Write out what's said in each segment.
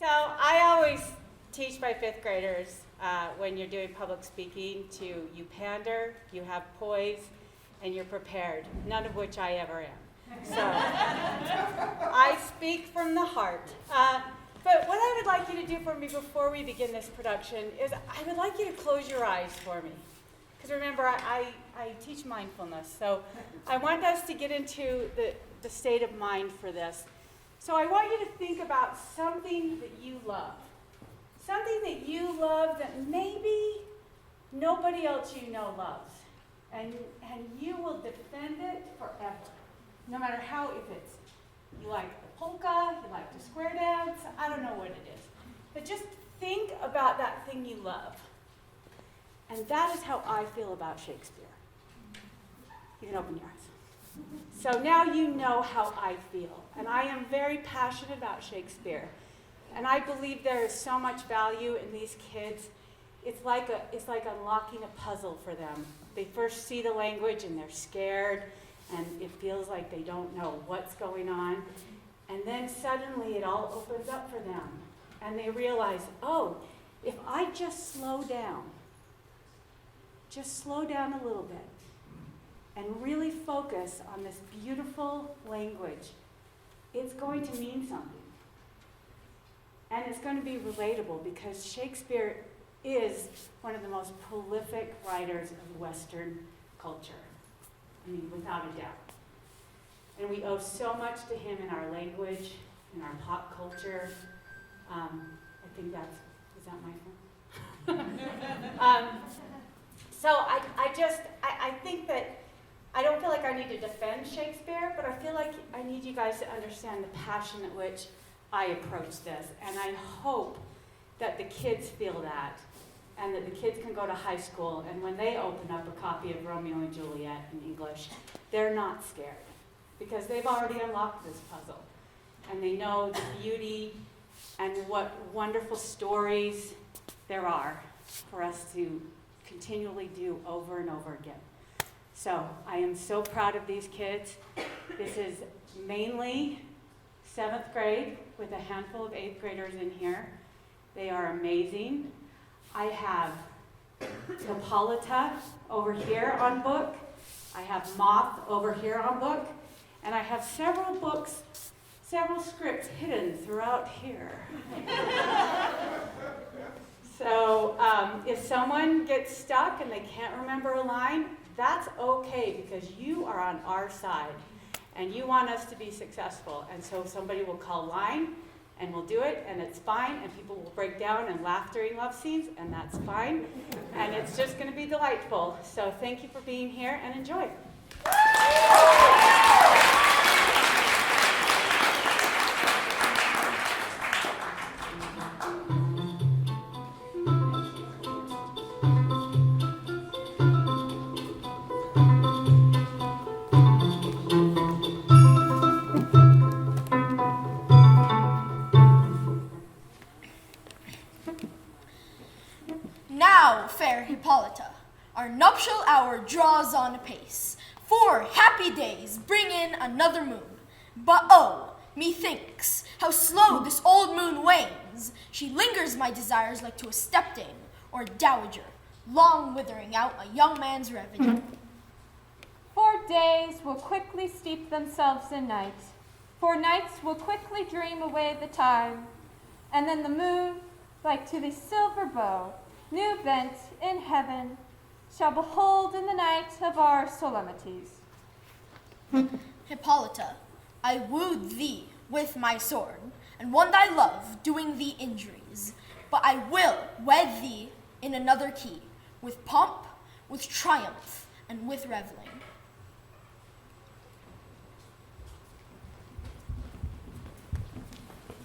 So I always teach my fifth graders when you're doing public speaking to you pander, you have poise, and you're prepared, none of which I ever am. So I speak from the heart. But what I would like you to do for me before we begin this production is I would like you to close your eyes for me. Because remember, I teach mindfulness, so I want us to get into the state of mind for this. So I want you to think about something that you love. Something that you love that maybe nobody else you know loves. And you will defend it forever. No matter how, if it's you like the polka, you like the square dance, I don't know what it is. But just think about that thing you love. And that is how I feel about Shakespeare. You can open your eyes. So now you know how I feel. And I am very passionate about Shakespeare. And I believe there is so much value in these kids. It's like unlocking a puzzle for them. They first see the language and they're scared, and it feels like they don't know what's going on. And then suddenly it all opens up for them. And they realize, oh, if I just slow down a little bit, and really focus on this beautiful language, it's going to mean something. And it's going to be relatable because Shakespeare is one of the most prolific writers of Western culture. I mean, without a doubt. And we owe so much to him in our language, in our pop culture. I think is that my phone? So I think that I don't feel like I need to defend Shakespeare, but I feel like I need you guys to understand the passion at which I approach this. And I hope that the kids feel that, and that the kids can go to high school, and when they open up a copy of Romeo and Juliet in English, they're not scared, because they've already unlocked this puzzle. And they know the beauty and what wonderful stories there are for us to continually do over and over again. So I am so proud of these kids. This is mainly 7th grade with a handful of 8th graders in here. They are amazing. I have Hippolyta over here on book. I have Moth over here on book. And I have several books, several scripts hidden throughout here. So if someone gets stuck and they can't remember a line, that's okay, because you are on our side and you want us to be successful. And so somebody will call line and we'll do it, and it's fine, and people will break down and laugh during love scenes, and that's fine. And it's just going to be delightful. So thank you for being here, and enjoy. Now, fair Hippolyta, our nuptial hour draws on apace. 4 happy days bring in another moon. But oh, methinks, how slow this old moon wanes. She lingers my desires like to a stepdame or a dowager, long withering out a young man's revenue. 4 days will quickly steep themselves in night. 4 nights will quickly dream away the time. And then the moon, like to the silver bow, new bent in heaven, shall behold in the night of our solemnities. Hippolyta, I wooed thee with my sword, and won thy love, doing thee injuries. But I will wed thee in another key, with pomp, with triumph, and with reveling.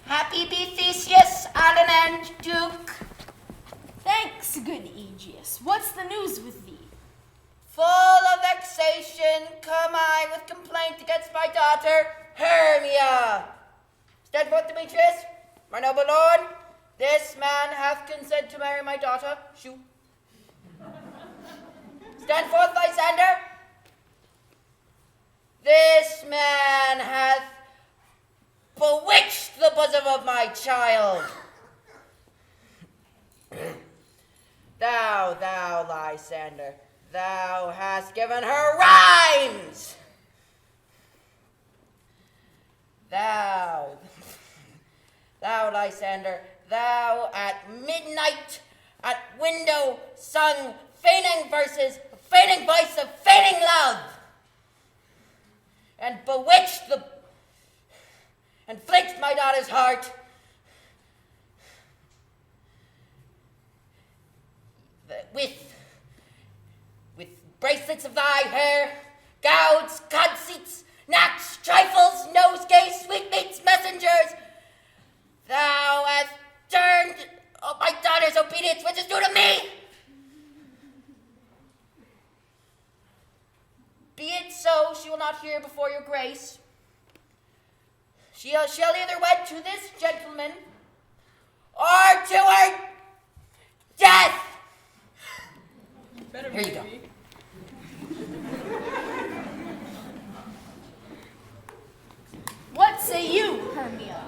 Happy be Theseus, Alan and Duke. Thanks, good Aegeus. What's the news with thee? Full of vexation come I with complaint against my daughter, Hermia. Stand forth, Demetrius, my noble lord. This man hath consent to marry my daughter. Shoo. Stand forth, Lysander. This man hath bewitched the bosom of my child. thou, Lysander, thou hast given her rhymes. Thou, Lysander, thou at midnight, at window, sung feigning verses, feigning voice of feigning love, and bewitched and flicked my daughter's heart. With bracelets of thy hair, gouds, conceits, knacks, trifles, nosegays, sweetmeats, messengers, thou hast turned my daughter's obedience, which is due to me. Be it so, she will not hear before your grace. She shall either wed to this gentleman or to her death. Here you go. What say you, Hermia?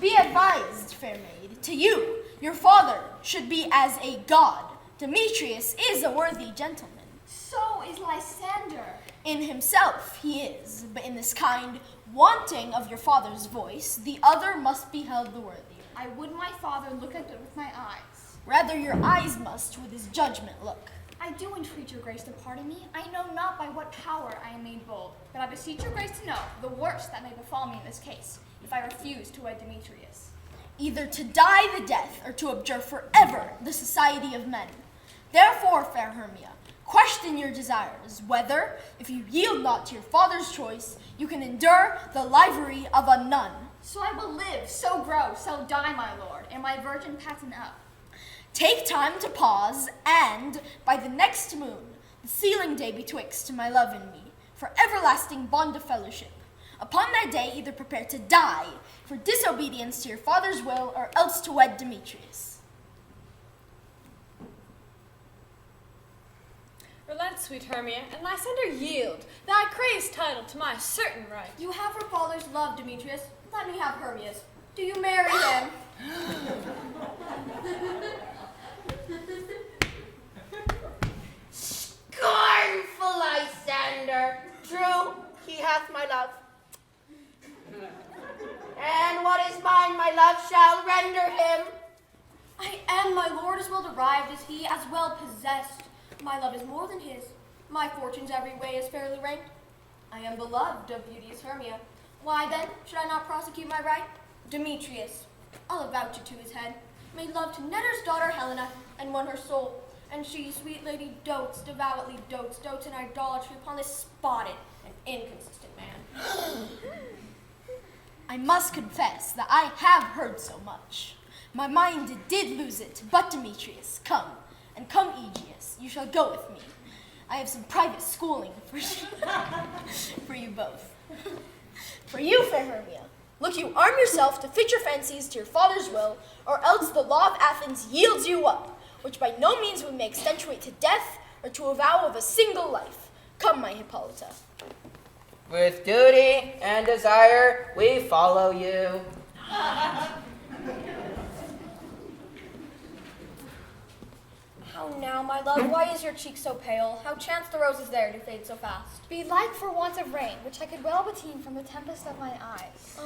Be advised, fair maid. To you, your father should be as a god. Demetrius is a worthy gentleman. So is Lysander. In himself he is, but in this kind, wanting of your father's voice, the other must be held the worthier. I would my father look at it with my eyes. Rather your eyes must with his judgment look. I do entreat your grace to pardon me. I know not by what power I am made bold, but I beseech your grace to know the worst that may befall me in this case, if I refuse to wed Demetrius. Either to die the death, or to abjure forever the society of men. Therefore, fair Hermia, question your desires, whether, if you yield not to your father's choice, you can endure the livery of a nun. So I will live, so grow, so die, my lord, and my virgin pattern up. Take time to pause, and by the next moon, the sealing day betwixt my love and me, for everlasting bond of fellowship. Upon that day, either prepare to die for disobedience to your father's will, or else to wed Demetrius. Relent, sweet Hermia, and Lysander yield. Thy crazed title to my certain right. You have her father's love, Demetrius. Let me have Hermia's. Do you marry him? Scornful Lysander, true, he hath my love. And what is mine, my love, shall render him. I am, my lord, as well derived as he, as well possessed. My love is more than his. My fortunes every way is fairly ranked. I am beloved of beauteous Hermia. Why then should I not prosecute my right? Demetrius, I'll avouch it to his head, made love to Netter's daughter Helena, and won her soul. And she, sweet lady, devoutly dotes in idolatry upon this spotted and inconsistent man. I must confess that I have heard so much. My mind did lose it, but Demetrius, come, and come Aegeus, you shall go with me. I have some private schooling for you both. For you, fair Hermia, look you arm yourself to fit your fancies to your father's will, or else the law of Athens yields you up, which by no means we may accentuate to death or to a vow of a single life. Come, my Hippolyta. With duty and desire, we follow you. How now, my love, why is your cheek so pale? How chance the roses there do fade so fast? Belike for want of rain, which I could well beteen from the tempest of my eyes.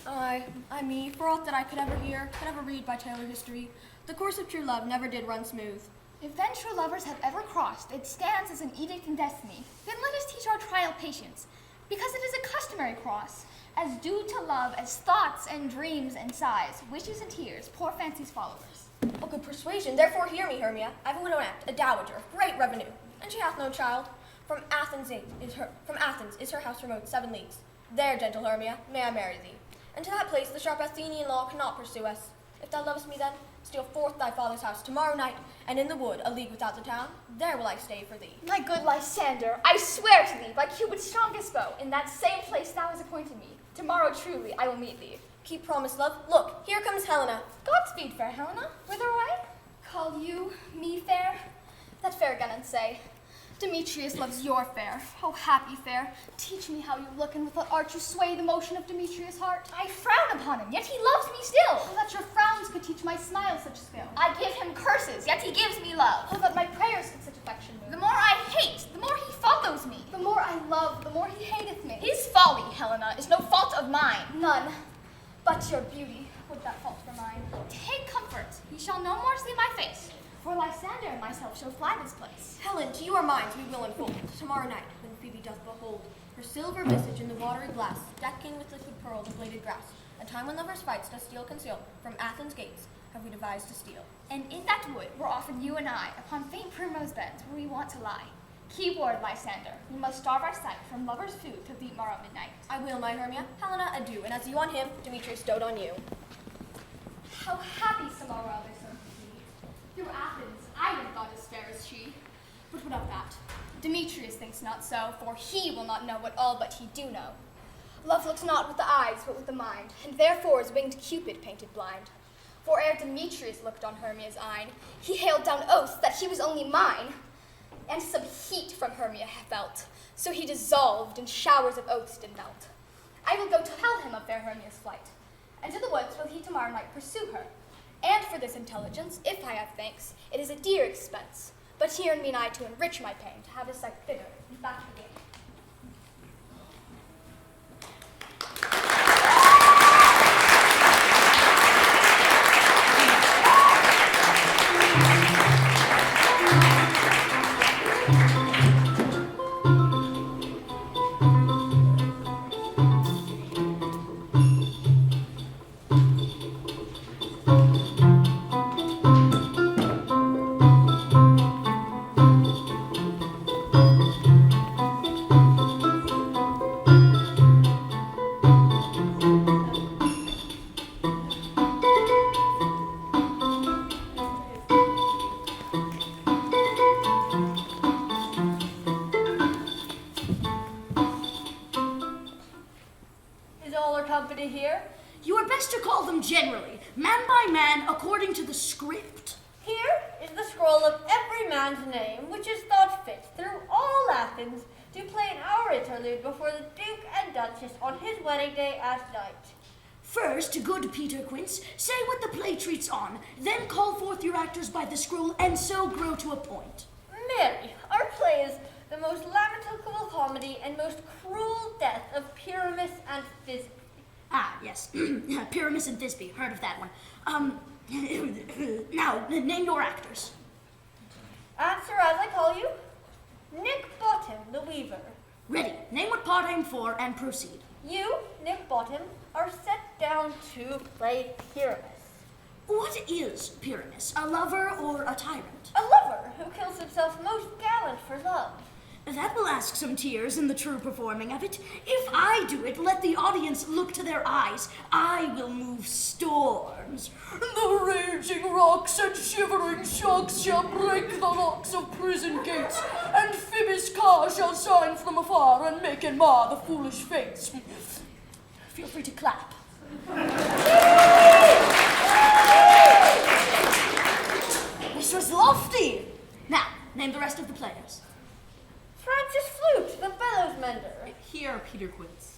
I me, for aught that I could ever hear, could ever read by tale or history, the course of true love never did run smooth. If then true lovers have ever crossed, it stands as an edict in destiny. Then let us teach our trial patience, because it is a customary cross, as due to love as thoughts and dreams and sighs, wishes and tears, poor fancy's followers. O good persuasion, therefore hear me, Hermia. I have a widow aunt, a dowager, of great revenue, and she hath no child. From Athens is her house remote 7 leagues. There, gentle Hermia, may I marry thee. And to that place the sharp Athenian law cannot pursue us. If thou lovest me then, steal forth thy father's house tomorrow night, and in the wood, a league without the town, there will I stay for thee. My good Lysander, I swear to thee, by Cupid's strongest bow, in that same place thou hast appointed me, tomorrow truly I will meet thee. Keep promise, love. Look, here comes Helena. Godspeed, fair Helena. Whither away? Call you me fair? That fair gun and say. Demetrius loves your fair. Oh, happy fair, teach me how you look, and with what art you sway the motion of Demetrius' heart. I frown upon him, yet he loves me still. Oh, that your frowns could teach my smile such skill. I give him curses, yet he gives me love. Oh, that my prayers could such affection move. The more I hate, the more he follows me. The more I love, the more he hateth me. His folly, Helena, is no fault of mine. None, but your beauty would that fault for mine. Take comfort, he shall no more see my face. For Lysander and myself shall fly this place. Helen, to your minds we will unfold. Tomorrow night, when Phoebe doth behold her silver visage in the watery glass, decking with liquid pearl the bladed grass, a time when lovers' fights does steal conceal, from Athens' gates have we devised to steal. And in that wood were often you and I, upon faint primrose beds where we want to lie. Keep ward, Lysander, we must starve our sight from lovers' food till the morrow midnight. I will, my Hermia. Helena, adieu, and as you on him, Demetrius dote on you. How happy some are others so to see. Through Athens, I never thought as fair as she. But what of that? Demetrius thinks not so, for he will not know what all but he do know. Love looks not with the eyes, but with the mind, and therefore is winged Cupid painted blind. For ere Demetrius looked on Hermia's eyne, he hailed down oaths that he was only mine. And some heat from Hermia felt, so he dissolved in showers of oaths did melt. I will go tell him of fair Hermia's flight, and to the woods will he tomorrow night pursue her. And for this intelligence, if I have thanks, it is a dear expense. But here mean I to enrich my pain, to have his sight thither and back again. Here? You are best to call them generally, man by man, according to the script. Here is the scroll of every man's name, which is thought fit through all Athens to play an hour interlude before the Duke and Duchess on his wedding day at night. First, good Peter Quince, say what the play treats on, then call forth your actors by the scroll, and so grow to a point. Mary, our play is the most lamentable comedy and most cruel death of Pyramus and Thisbe. Ah, yes. Pyramus and Thisbe. Heard of that one. Now, name your actors. Answer as I call you. Nick Bottom, the weaver. Ready. Name what part I'm for and proceed. You, Nick Bottom, are set down to play Pyramus. What is Pyramus? A lover or a tyrant? A lover who kills himself most gallant for love. That will ask some tears in the true performing of it. If I do it, let the audience look to their eyes. I will move storms. The raging rocks and shivering shocks shall break the locks of prison gates, and Phoebe's car shall shine from afar and make and mar the foolish fates. Feel free to clap. This was lofty. Now, name the rest of the players. Francis Flute, the bellows mender. Here, Peter Quince.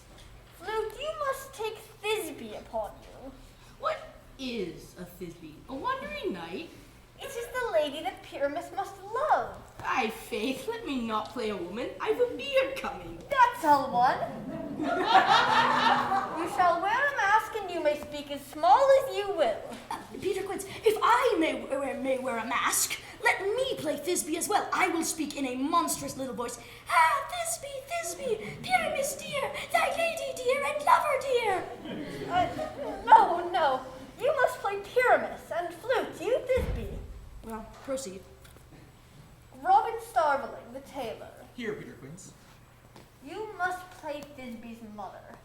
Flute, you must take Thisbe upon you. What is a Thisbe? A wandering knight? It is the lady that Pyramus must love. Aye, faith, let me not play a woman. I've a beard coming. That's all one. You shall wear a mask and you may speak as small as you will. Peter Quince, if I may wear a mask, let me play Thisbe as well. I will speak in a monstrous little voice. Ah, Thisbe, Pyramus dear, thy lady dear and lover dear. No. You must play Pyramus and Flute, you Thisbe. Well, proceed. Robin Starveling, the tailor. Here, Peter Quince. You must play Thisbe's mother.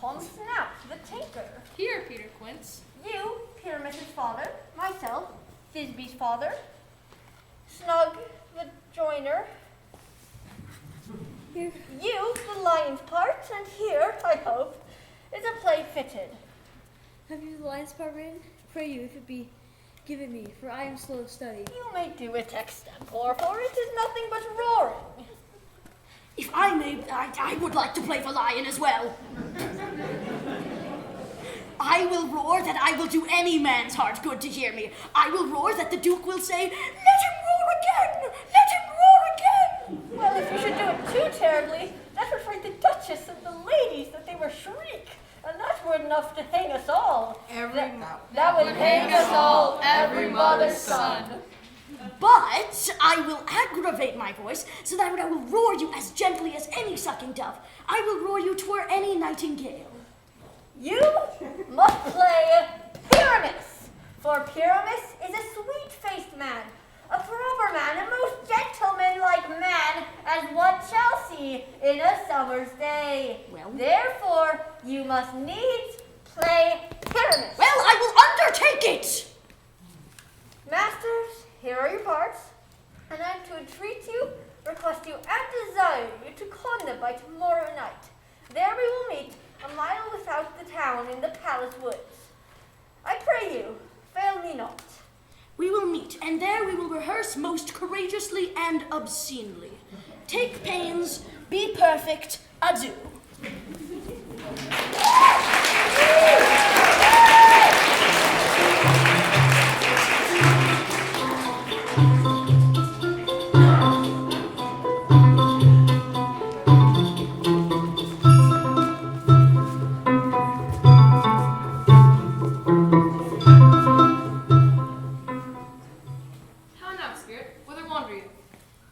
Tom Snout, the tinker. Here, Peter Quince. You, Pyramus's father. Myself, Thisbe's father. Snug, the joiner. You, the lion's part, and here, I hope, is a play fitted. Have you the lion's part written? Pray you, if it be Give it me, for I am slow of study. You may do it extempore, for it is nothing but roaring. If I may, I would like to play for lion as well. I will roar that I will do any man's heart good to hear me. I will roar that the Duke will say, "Let him roar again! Let him roar again!" Well, if you should do it too terribly, that would frighten the Duchess and the ladies that they were shriek. And that were enough to hang us all. That would hang us all, every mother's son. But I will aggravate my voice so that I will roar you as gently as any sucking dove. I will roar you twere any nightingale. You must play Pyramus, for Pyramus is a sweet-faced man, a proper man, a most gentleman-like man, as one shall see in a summer's day. Well? Therefore, you must needs play Pyramus. Well, I will undertake it! Masters, here are your parts, and I am to entreat you, request you, and desire you to come them by tomorrow night. There we will meet, a mile without the town in the palace woods. I pray you, fail me not. We will meet, and there we will rehearse most courageously and obscenely. Take pains, be perfect, adieu.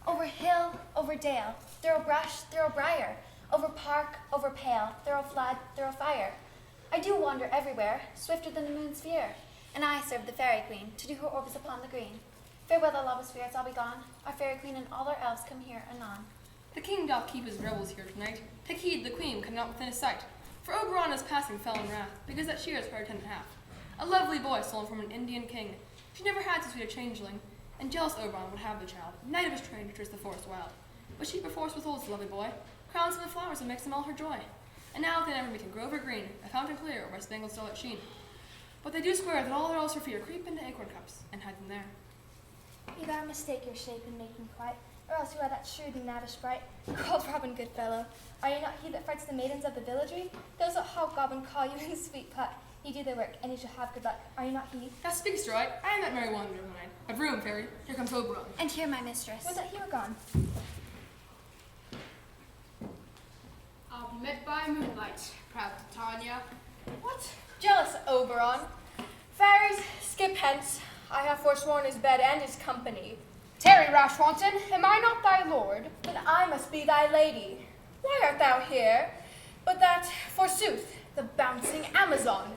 Over hill, over dale, through brush, through briar, over park, over pale, through flood, through fire. I do wander everywhere, swifter than the moon's sphere, and I serve the fairy queen, to do her orbits upon the green. Farewell, the love of spirits, I'll be gone. Our fairy queen and all our elves come here anon. The king doth keep his revels here tonight. Take heed, the queen come not within his sight. For Oberon is passing fell in wrath, because that she is her attendant half. A lovely boy stolen from an Indian king. She never had so sweet a changeling, and jealous Oberon would have the child, knight of his train to trace the forest wild. But she perforce withholds the lovely boy, crowns him with flowers and makes him all her joy. And now they never meet in grove or green, a fountain clear, or by spangled starlight sheen. But they do swear that all their elves for fear creep into acorn cups, and hide them there. You gotta mistake your shape and make me quiet, or else you are that shrewd and knavish sprite, called Robin Goodfellow. Are you not he that frights the maidens of the villagery? Those that hobgoblin call you in sweet putt. You do their work, and you shall have good luck. Are you not he? Thou speakst right. I am that merry wanderer of mine. Of room, fairy. Here comes Oberon. And here my mistress. Would that he were gone. I'll be met by moonlight, proud Titania. What? Jealous Oberon? Fairies, skip hence. I have forsworn his bed and his company. Tarry, rash wanton, am I not thy lord? Then I must be thy lady. Why art thou here? But that, forsooth, the bouncing Amazon,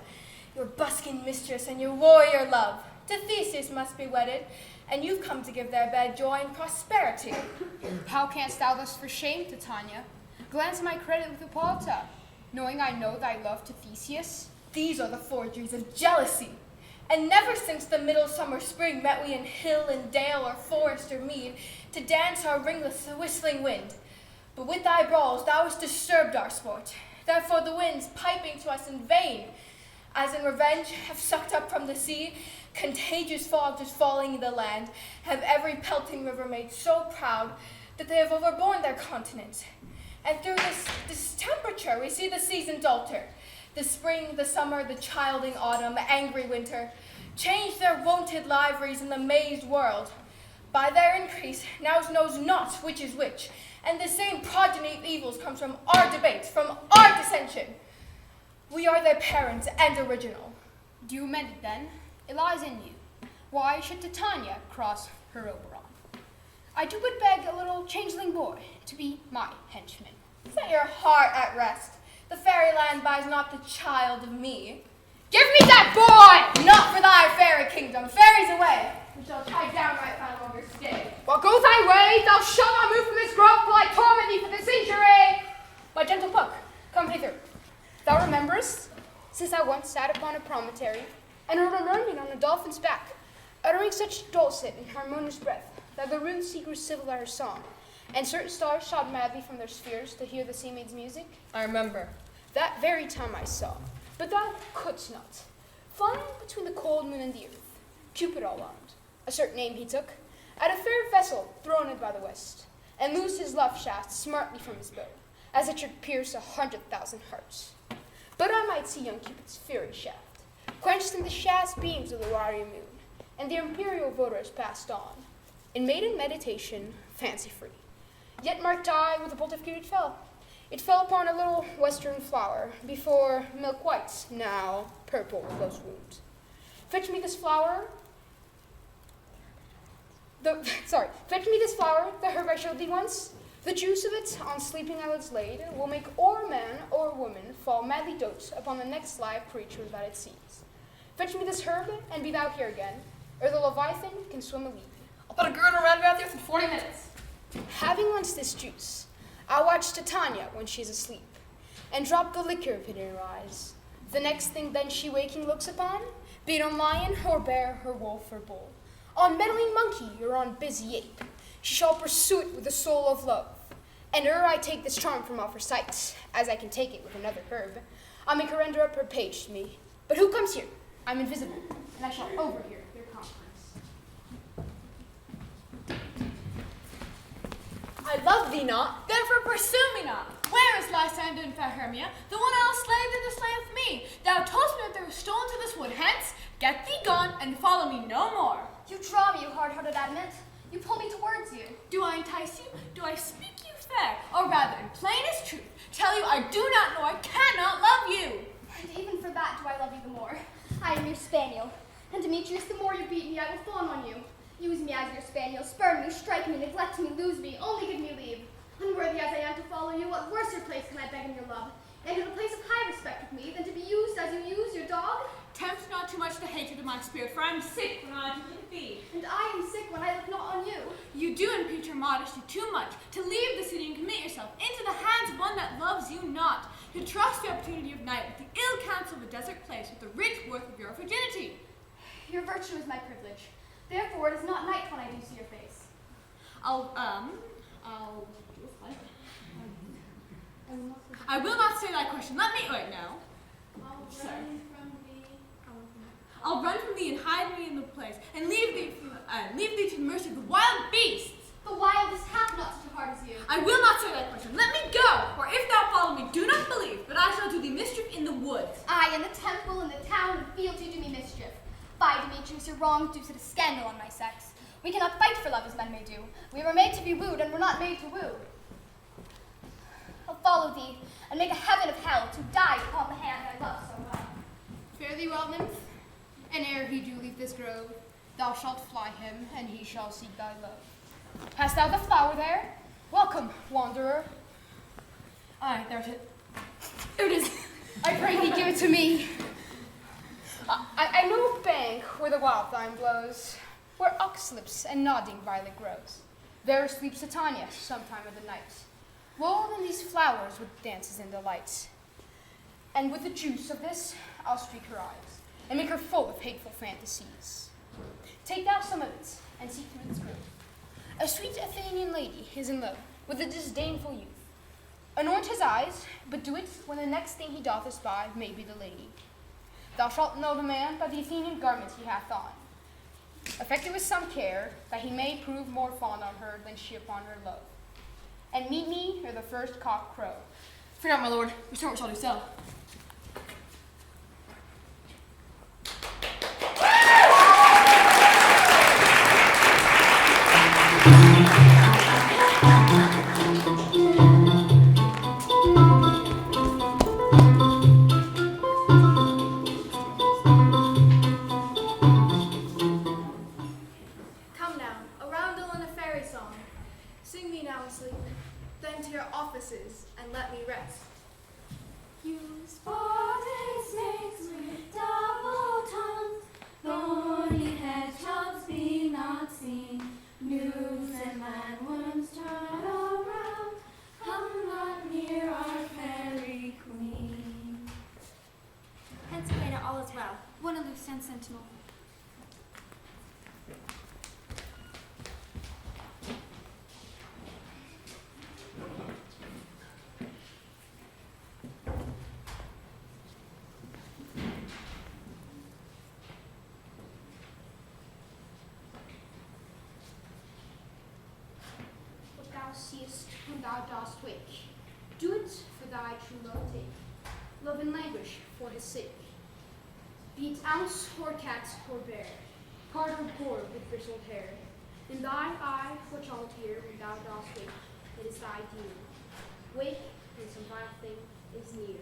your busking mistress and your warrior love, to Theseus must be wedded, and you've come to give their bed joy and prosperity. How canst thou thus for shame, Titania? Glance my credit with Hippolyta, knowing I know thy love to Theseus. These are the forgeries of jealousy. And never since the middle summer spring met we in hill and dale or forest or mead to dance our ringless whistling wind. But with thy brawls thou hast disturbed our sport. Therefore the winds, piping to us in vain, as in revenge have sucked up from the sea, contagious fog just falling in the land, have every pelting river made so proud that they have overborne their continent. And through this temperature we see the seasons alter. The spring, the summer, the childing autumn, angry winter, change their wonted liveries in the mazed world. By their increase, now knows not which is which, and the same progeny of evils comes from our debates, from our dissension. We are their parents and original. Do you amend it then? It lies in you. Why should Titania cross her Oberon? I do but beg a little changeling boy to be my henchman. Set your heart at rest. The fairyland buys not the child of me. Give me that boy! Not for thy fairy kingdom. Fairies away. We shall try downright no longer stay. Well, go thy way. Thou shalt not move from this grove till I torment thee for this injury. My gentle Puck, come hither. Thou rememberest, since I once sat upon a promontory and heard a learning on a dolphin's back, uttering such dulcet and harmonious breath that the rude sea grew civil at her song, and certain stars shot madly from their spheres to hear the sea maid's music? I remember. That very time I saw, but thou couldst not, flying between the cold moon and the earth, Cupid all wound, a certain aim he took, at a fair vessel thrown in by the west, and loosed his love shaft smartly from his bow, as it should pierce 100,000 hearts. But I might see young Cupid's fiery shaft, quenched in the shaft's beams of the watery moon, and the imperial voters passed on, in maiden meditation, fancy-free. Yet marked I where the bolt of Cupid fell. It fell upon a little western flower, before milk white, now purple with those wounds. Fetch me this flower, fetch me this flower, the herb I showed thee once. The juice of it, on sleeping eyelids laid, will make or man or woman fall madly dote upon the next live creature that it sees. Fetch me this herb, and be thou here again, ere the Leviathan can swim a league. I'll put a girdle around about there for 40 minutes. Having once this juice, I'll watch Titania when she's asleep, and drop the liquor pit in her eyes. The next thing then she waking looks upon, be it on lion or bear or wolf or bull, on meddling monkey or on busy ape, she shall pursue it with the soul of love. And ere I take this charm from off her sight, as I can take it with another herb, I'll make her render up her page to me. But who comes here? I'm invisible, and I shall overhear their conference. I love thee not, therefore pursue me not. Where is Lysander and fair Hermia, the one I'll slay that is slayeth me? Thou toldst me that there were stones in this wood. Hence, get thee gone, and follow me no more. You draw me, you hard-hearted adamant. You pull me towards you. Do I entice you? Do I speak you fair? Or rather, in plainest truth, tell you I do not know, I cannot love you. And even for that do I love you the more. I am your spaniel. And Demetrius, the more you beat me, I will fawn on you. Use me as your spaniel, spurn me, strike me, neglect me, lose me, only give me leave. Unworthy as I am to follow you, what worser place can I beg in your love? And in a place of high respect with me, than to be used as you use your dog? Tempt not too much the hatred of my spirit, for I am sick when I look at thee. And I am sick when I look not on you. You do impeach your modesty too much, to leave the city and commit yourself into the hands of one that loves you not, to trust the opportunity of night with the ill counsel of a desert place, with the rich worth of your virginity. Your virtue is my privilege. Therefore, it is not night when I do see your face. I will not say thy question. Let me, wait, no. I'll run from thee and hide me in the place, and leave thee to the mercy of the wild beasts. The wildest hath not such a heart as you. I will not say thy question. Let me go, for if thou follow me, do not believe, but I shall do thee mischief in the woods. I, in the temple, in the town, and field, you do me mischief. By Demetrius, your wrongs do set a scandal on my sex. We cannot fight for love as men may do. We were made to be wooed, and were not made to woo. I'll follow thee, and make a heaven of hell to die upon the hand I love so well. Fare thee well, nymph, and ere he do leave this grove, thou shalt fly him, and he shall seek thy love. Hast thou the flower there? Welcome, wanderer. Aye, there's it. There it is. I pray thee give it to me. I know a bank where the wildthyme blows, where oxlips and nodding violet grows. There sleeps Titania sometime of the night, lulled in these flowers with dances and delights. And with the juice of this, I'll streak her eyes, and make her full of hateful fantasies. Take thou some of it, and see through this grove. A sweet Athenian lady is in love with a disdainful youth. Anoint his eyes, but do it when the next thing he doth espy may be the lady. Thou shalt know the man by the Athenian garments he hath on. Affect it with some care, that he may prove more fond on her than she upon her love. And meet me ere the first cock crow. Fear not, my lord. Your servant shall do so. Come now, a roundel and a fairy song. Sing me now and sleep, then to your offices and let me rest. You spotted snakes with double tongues, thorny hedgehogs be not seen, newts and landworms turn around, come not near our fairy queen. Pennsylvania, all is well. One aloof stand sentinel. when thou dost wake. Do it for thy true love take. Love and languish for his sake. Be it ounce or cat or bear, card or poor with bristled hair. In thine eye watch all tear when thou dost wake. It is thy dear. Wake when some vile thing is near.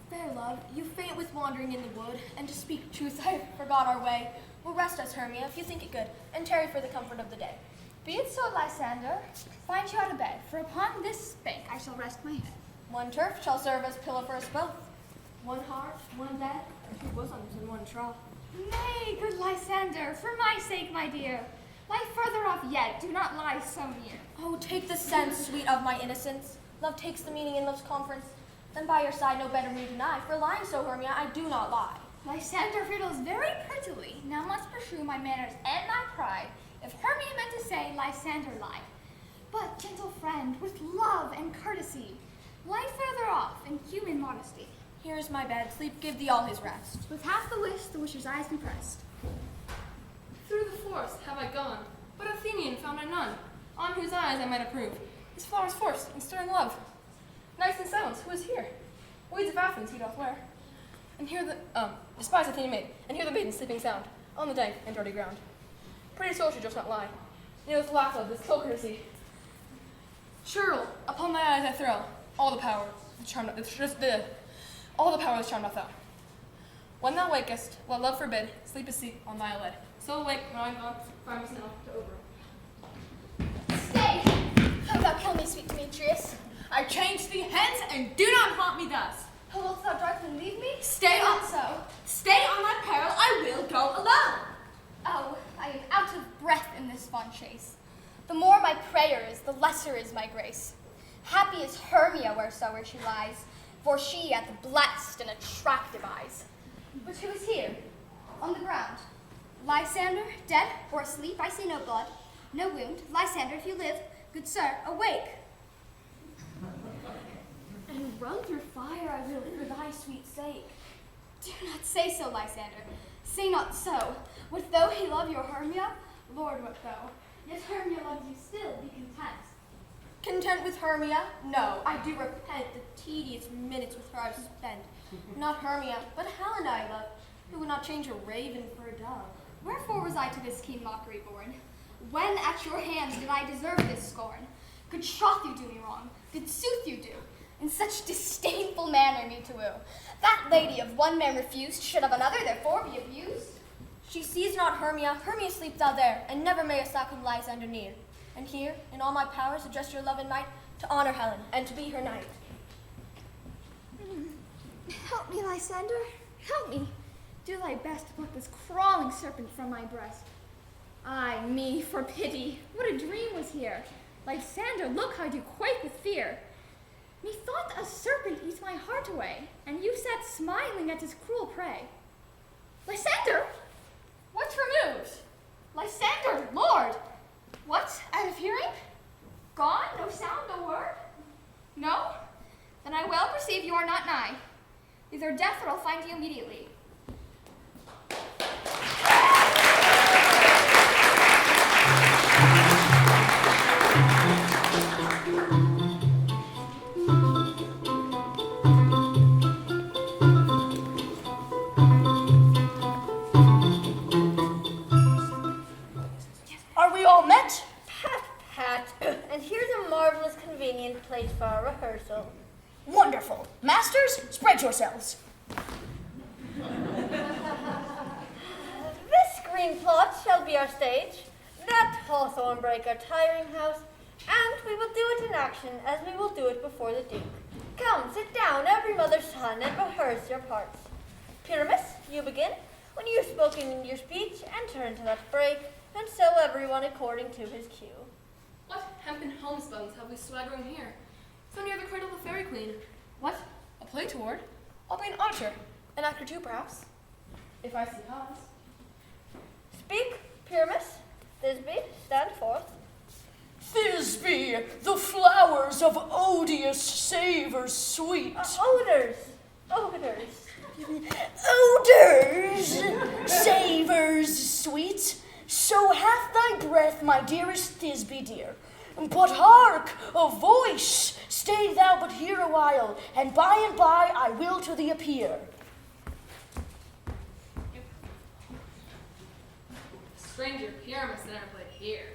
Fair love, you faint with wandering in the wood, and to speak truth, I forgot our way. We'll rest us, Hermia, if you think it good, and tarry for the comfort of the day. Be it so, Lysander. Find you out of bed, for upon this bank I shall rest my head. One turf shall serve as pillow for us both. One hearth, one bed, 2 bosoms, and 1 trough. Nay, good Lysander, for my sake, my dear. Lie further off yet, do not lie so near. Oh, take the sense, sweet of my innocence. Love takes the meaning in love's conference. Then by your side no better me deny, for lying so, Hermia, I do not lie. Lysander riddles very prettily. Now must pursue my manners and my pride, if Hermia meant to say Lysander lied. But, gentle friend, with love and courtesy, lie further off in human modesty. Here is my bed, sleep give thee all his rest. With half the wish, the wisher's eyes compressed. Through the forest have I gone, but Athenian found I none, on whose eyes I might approve. His flowers forced and stirring love. Nice and silence, who is here? Weeds of Athens he doth wear. And here the despised Athenian maid, and here the maiden sleeping sound, on the dank and dirty ground. Pretty soul should just not lie, near this lack of this kill courtesy. Churl, upon thy eyes I throw, all the power, all the power is charmed doth thou. When thou wakest, let love forbid, sleep is seek on thy lid. So awake when I go find myself to over. Stay! How thou kill me, sweet Demetrius. I change thee hence, and do not haunt me thus. How wilt thou darkly leave me? Stay on Stay on thy peril, I will go alone. Oh, I am out of breath in this fond chase. The more my prayer is, the lesser is my grace. Happy is Hermia wheresoever she lies, for she hath blessed and attractive eyes. But who is here, on the ground? Lysander, dead or asleep, I see no blood, no wound. Lysander, if you live, good sir, awake. And run through fire I will for thy sweet sake. Do not say so, Lysander. Say not so. What though he love your Hermia? Lord, what though? Yet Hermia loves you still, be content. Content with Hermia? No, I do repent the tedious minutes with her I've spent. Not Hermia, but Helen I love, who would not change a raven for a dove. Wherefore was I to this keen mockery born? When at your hands did I deserve this scorn? Good troth you do me wrong, good sooth you do. In such disdainful manner me to woo. That lady of one man refused should of another therefore be abused. She sees not Hermia, Hermia sleeps thou there, and never mayest thou come Lysander near. And here, in all my powers, address your love and might, to honor Helen, and to be her knight. Help me, Lysander, help me. Do thy best to pluck this crawling serpent from my breast. Ay, me, for pity, what a dream was here. Lysander, look how I do quake with fear. Methought a serpent eats my heart away, and you sat smiling at his cruel prey. Lysander, what's removed? Lysander, Lord! What, out of hearing? Gone, no sound, no word? No? Then I well perceive you are not nigh. Either death or I'll find you immediately. Are we all met? Pat, Pat, and here's a marvelous convenient place for our rehearsal. Wonderful. Masters, spread yourselves. This green plot shall be our stage, that hawthorn brake our tiring house, and we will do it in action as we will do it before the Duke. Come, sit down, every mother's son, and rehearse your parts. Pyramus, you begin. When you have spoken in your speech, enter into that brake, and so everyone according to his cue. What hempen homespuns have we swaggering here? So near the cradle of the fairy queen. What? A play toward? I'll be an auditor, an actor too, perhaps, if I see cause. Speak, Pyramus. Thisbe, stand forth. Thisbe, the flowers of odious savors sweet. Odors. Odors, savors sweet. So hath thy breath, my dearest Thisbe dear. But hark, a voice. Stay thou but here a while, and by I will to thee appear. Stranger Pyramus never played here.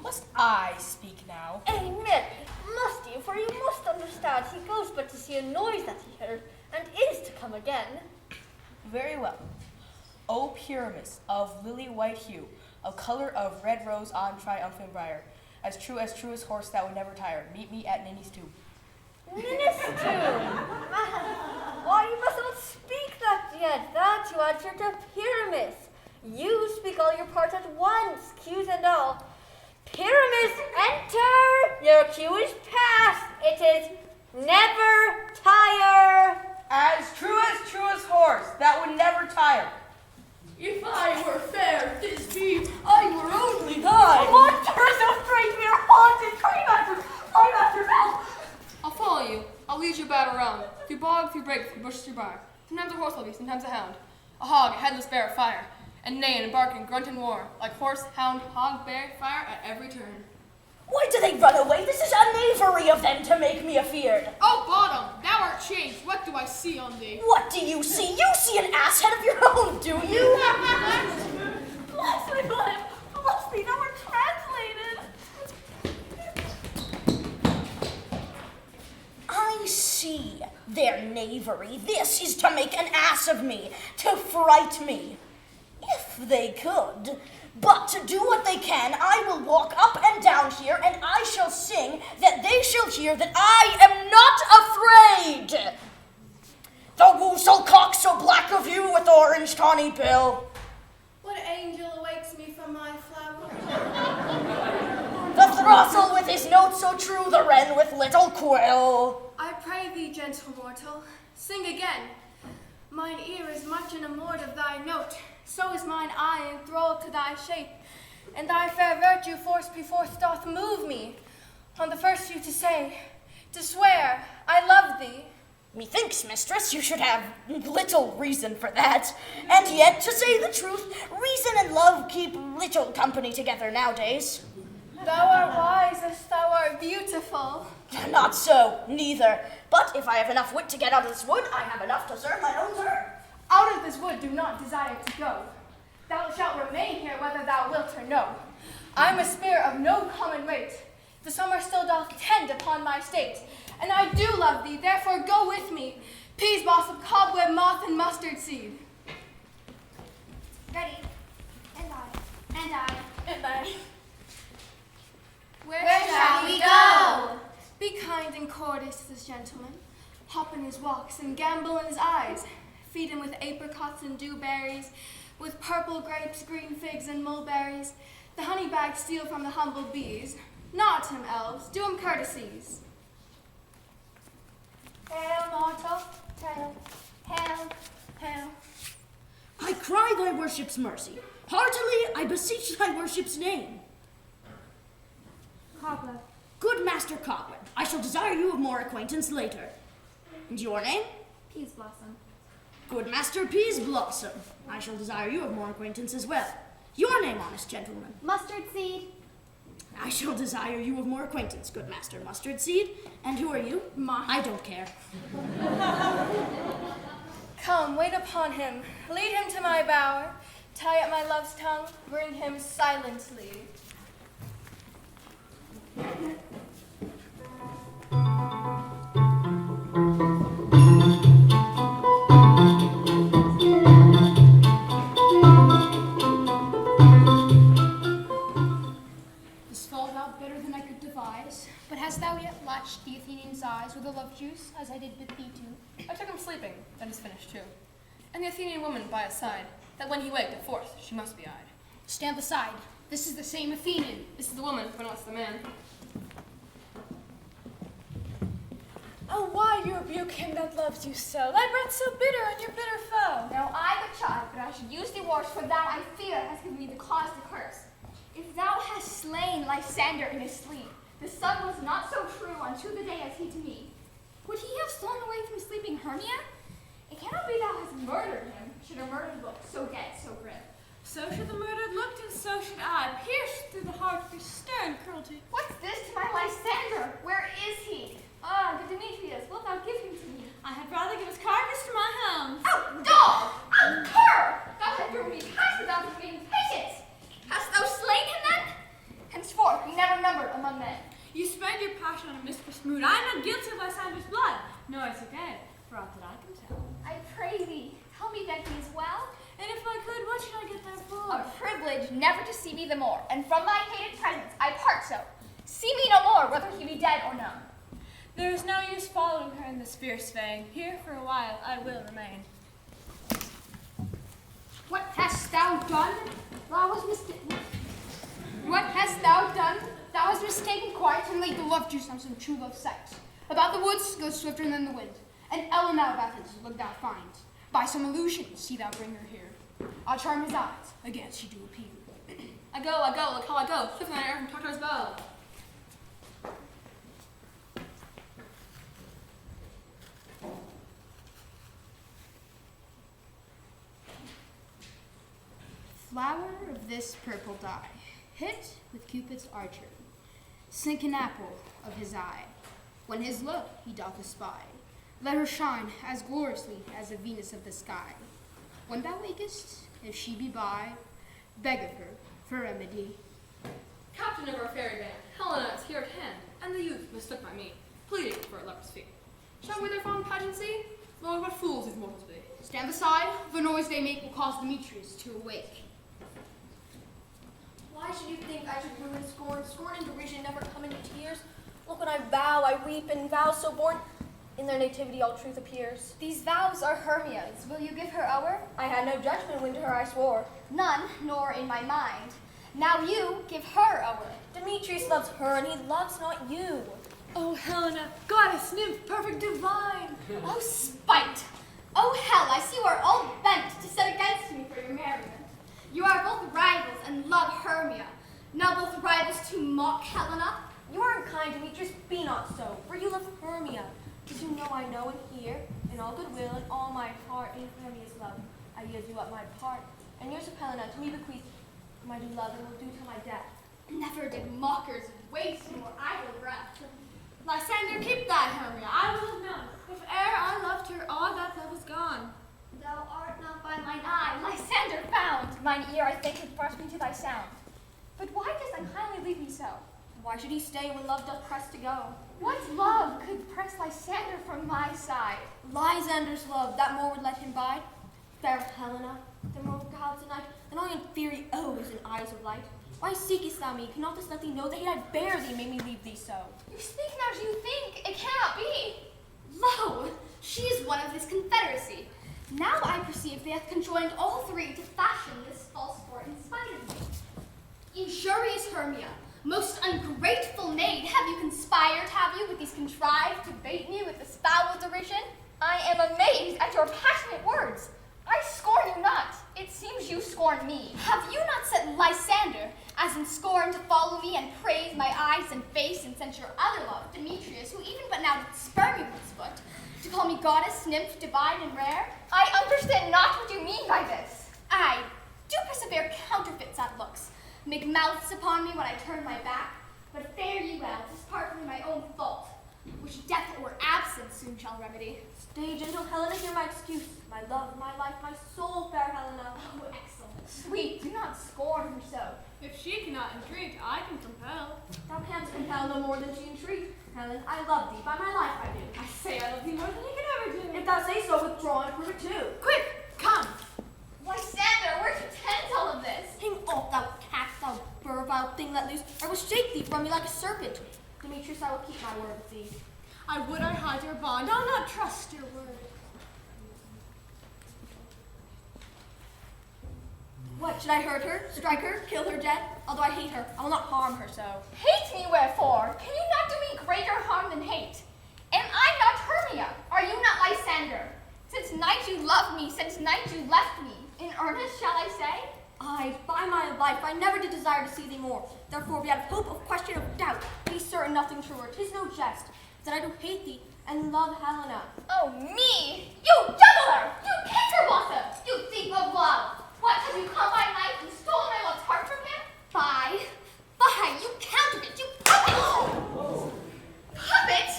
Must I speak now? Amen. Must you? For you must understand he goes but to see a noise that he heard, and is to come again. Very well. O Pyramus, of lily white hue, of color of red rose on triumphant briar, as truest horse that would never tire, meet me at Ninny's tomb. Ninny's tomb? Why, you must not speak that yet. That you answer to Pyramus. You speak all your parts at once, cues and all. Pyramus, enter! Your cue is past. It is never tire. As truest horse that would never tire. If I were fair, Thisbe, I were only thine. Monsters afraid we are haunted! Climb after help! I'll follow you. I'll lead you about around. Through bog, through brake, through bush, through bar. Sometimes a horse will be, sometimes a hound. A hog, a headless bear of fire. And neigh and bark and grunt and roar. Like horse, hound, hog, bear, fire at every turn. Why do they run away? This is a knavery of them to make me afeard. Oh, bottom, thou art changed. What do I see on thee? What do you see? You see an ass head of your own, do you? Bless me, thou art translated. I see their knavery. This is to make an ass of me, to fright me. If they could. But to do what they can, I will walk up and down here, and I shall sing that they shall hear that I am not afraid. The woosel cock so black of you with orange tawny bill. What angel awakes me from my flower? The throstle with his note so true, the wren with little quill. I pray thee, gentle mortal, sing again. Mine ear is much enamoured of thy note, so is mine eye enthralled to thy shape, and thy fair virtue force beforth doth move me, on the first you to say, to swear, I love thee. Methinks, mistress, you should have little reason for that, and yet, to say the truth, reason and love keep little company together nowadays. Thou art wise as thou art beautiful. Not so, neither. But if I have enough wit to get out of this wood, I have enough to serve my own turn. Out of this wood do not desire to go. Thou shalt remain here whether thou wilt or no. I am a spirit of no common rate. The summer still doth tend upon my state, and I do love thee, therefore go with me. Peas blossom, cobweb, moth, and mustard seed. Ready. And I. Where shall we go? Be kind and courteous to this gentleman. Hop in his walks and gambol in his eyes. Feed him with apricots and dewberries, with purple grapes, green figs, and mulberries. The honey bags steal from the humble bees. Nod to him, elves, do him courtesies. Hail, mortal, hail, hail, hail. I cry thy worship's mercy. Heartily I beseech thy worship's name. Cobweb. Good Master Cobweb, I shall desire you of more acquaintance later. And your name? Peas blossom. Good Master Peas Blossom, I shall desire you of more acquaintance as well. Your name, honest gentleman? Mustard seed. I shall desire you of more acquaintance, good Master Mustard Seed. And who are you? I don't care. Come, wait upon him. Lead him to my bower. Tie up my love's tongue. Bring him silently. But hast thou yet latched the Athenian's eyes with a love juice, as I did with thee too? I took him sleeping, that is finished too. And the Athenian woman by his side, that when he waked at forth, she must be eyed. Stand aside. This is the same Athenian. This is the woman, but not the man. Oh, why you rebuke him that loves you so? Thy breath so bitter and your bitter foe. Now I, the child, but I should use the words, for that I fear has given me the cause to curse. If thou hast slain Lysander in his sleep, the sun was not so true unto the day as he to me. Would he have stolen away from sleeping Hermia? It cannot be thou hast murdered him, should a murdered look so dead, so grim. So should the murdered looked, and so should I, pierced through the heart with stern cruelty. What's this to my Lysander? Where is he? Ah, good Demetrius, wilt thou give him to me? I had rather give his carcass to my hounds. Out, dog! Out, cur! Thou hast driven me past without remaining patience. Hast thou slain him then? Henceforth be never numbered among men. You spend your passion on a mistress mood. I am not guilty of Lysander's blood, nor is he dead, for aught that I can tell. I pray thee, tell me that he is well. And if I could, what should I get therefore? A privilege never to see me the more, and from thy hated presence I part so. See me no more, whether he be dead or no. There is no use following her in this fierce vein. Here for a while I will remain. What hast thou done? Thou hast mistaken. What hast thou done? Thou hast mistaken quiet and laid the love juice on some true love sight. About the woods go swifter than the wind, and Ellen out of Athens look thou find. By some illusion see thou bring her here. I'll charm his eyes, again she do appear. I go, look how I go, swift in air from Tartar's bow. Flower of this purple dye, hit with Cupid's archery, sink an apple of his eye. When his look he doth espy, let her shine as gloriously as the Venus of the sky. When thou wakest, if she be by, beg of her for remedy. Captain of our fairy band, Helena is here at hand, and the youth mistook by me, pleading for a lover's fee. Shall we their fond pageancy? Lord, what fools these mortals be! Stand aside, the noise they make will cause Demetrius to awake. Why should you think I should ruin scorn? Scorn and derision never come into tears. Look when I vow, I weep, and vows so born, in their nativity all truth appears. These vows are Hermia's. Will you give her our? I had no judgment when to her I swore. None, nor in my mind. Now you give her our. Demetrius loves her, and he loves not you. Oh, Helena, goddess, nymph, perfect divine. Oh, spite! Oh, hell, I see you are all bent to set against me for your merriment. You are both rivals and love Hermia. Now both rivals to mock Helena. You are unkind, Demetrius, be not so, for you love Hermia. Did you know I know and hear, in all goodwill and all my heart, in Hermia's love, I yield you up my part, and yours of Helena to me bequeath, my due love, and will do till my death. Never did mockers waste more idle breath. Lysander, keep thy Hermia, I will have known. If e'er I loved her, all that love is gone. Thou art not by mine eye, Lysander found. Mine ear, I think, hath brought me to thy sound. But why dost unkindly leave me so? Why should he stay when love doth press to go? What love could press Lysander from my side? Lysander's love, that more would let him bide. Fair Helena, the more proud tonight, than all in theory owes in eyes of light. Why seekest thou me? Cannot this let thee know the hate I bear thee made me leave thee so? You speak not as you think, it cannot be. Lo, she is one of this confederacy. Now I perceive they hath conjoined all three to fashion this false sport in spite of me. Injurious Hermia, most ungrateful maid, have you conspired, have you, with these contrived to bait me with this foul derision? I am amazed at your passionate words. I scorn you not. It seems you scorn me. Have you not set Lysander, as in scorn to follow me and praise my eyes and face, and sent your other love, Demetrius, who even but now did spur me with his foot, to call me goddess, nymph, divine, and rare? I understand not what you mean by this. I do persevere counterfeits at looks, make mouths upon me when I turn my back, but fare ye well, 'tis partly my own fault, which death or absence soon shall remedy. Stay gentle, Helena, hear my excuse. My love, my life, my soul, fair Helena. Oh, excellent, sweet, do not scorn her so. If she cannot entreat, I can compel. Thou canst compel no more than she entreat. Helen, I love thee, by my life I do. I say I love thee more than you can ever do. If thou say so, withdraw and prove it too. Quick, come! Lysander, where'd you tend all of this? Hang off, thou cat, thou servile thing let loose, I will shake thee from me like a serpent. Demetrius, I will keep my word with thee. I would I hide your bond, I'll not trust your word. What, should I hurt her, strike her, kill her dead? Although I hate her, I will not harm her so. Hate me wherefore? Can you not do me greater harm than hate? Am I not Hermia? Are you not Lysander? Since night you loved me, since night you left me. In earnest, shall I say? By my life, I never did desire to see thee more. Therefore, be out of hope, of question, of doubt. Be certain nothing truer. 'Tis no jest that I do hate thee and love Helena. Oh, me! You juggler! You cankerblossom! You thief of love! What, have you come by night and stolen my love's heart from him? By, you counterfeit, you puppet! Puppet?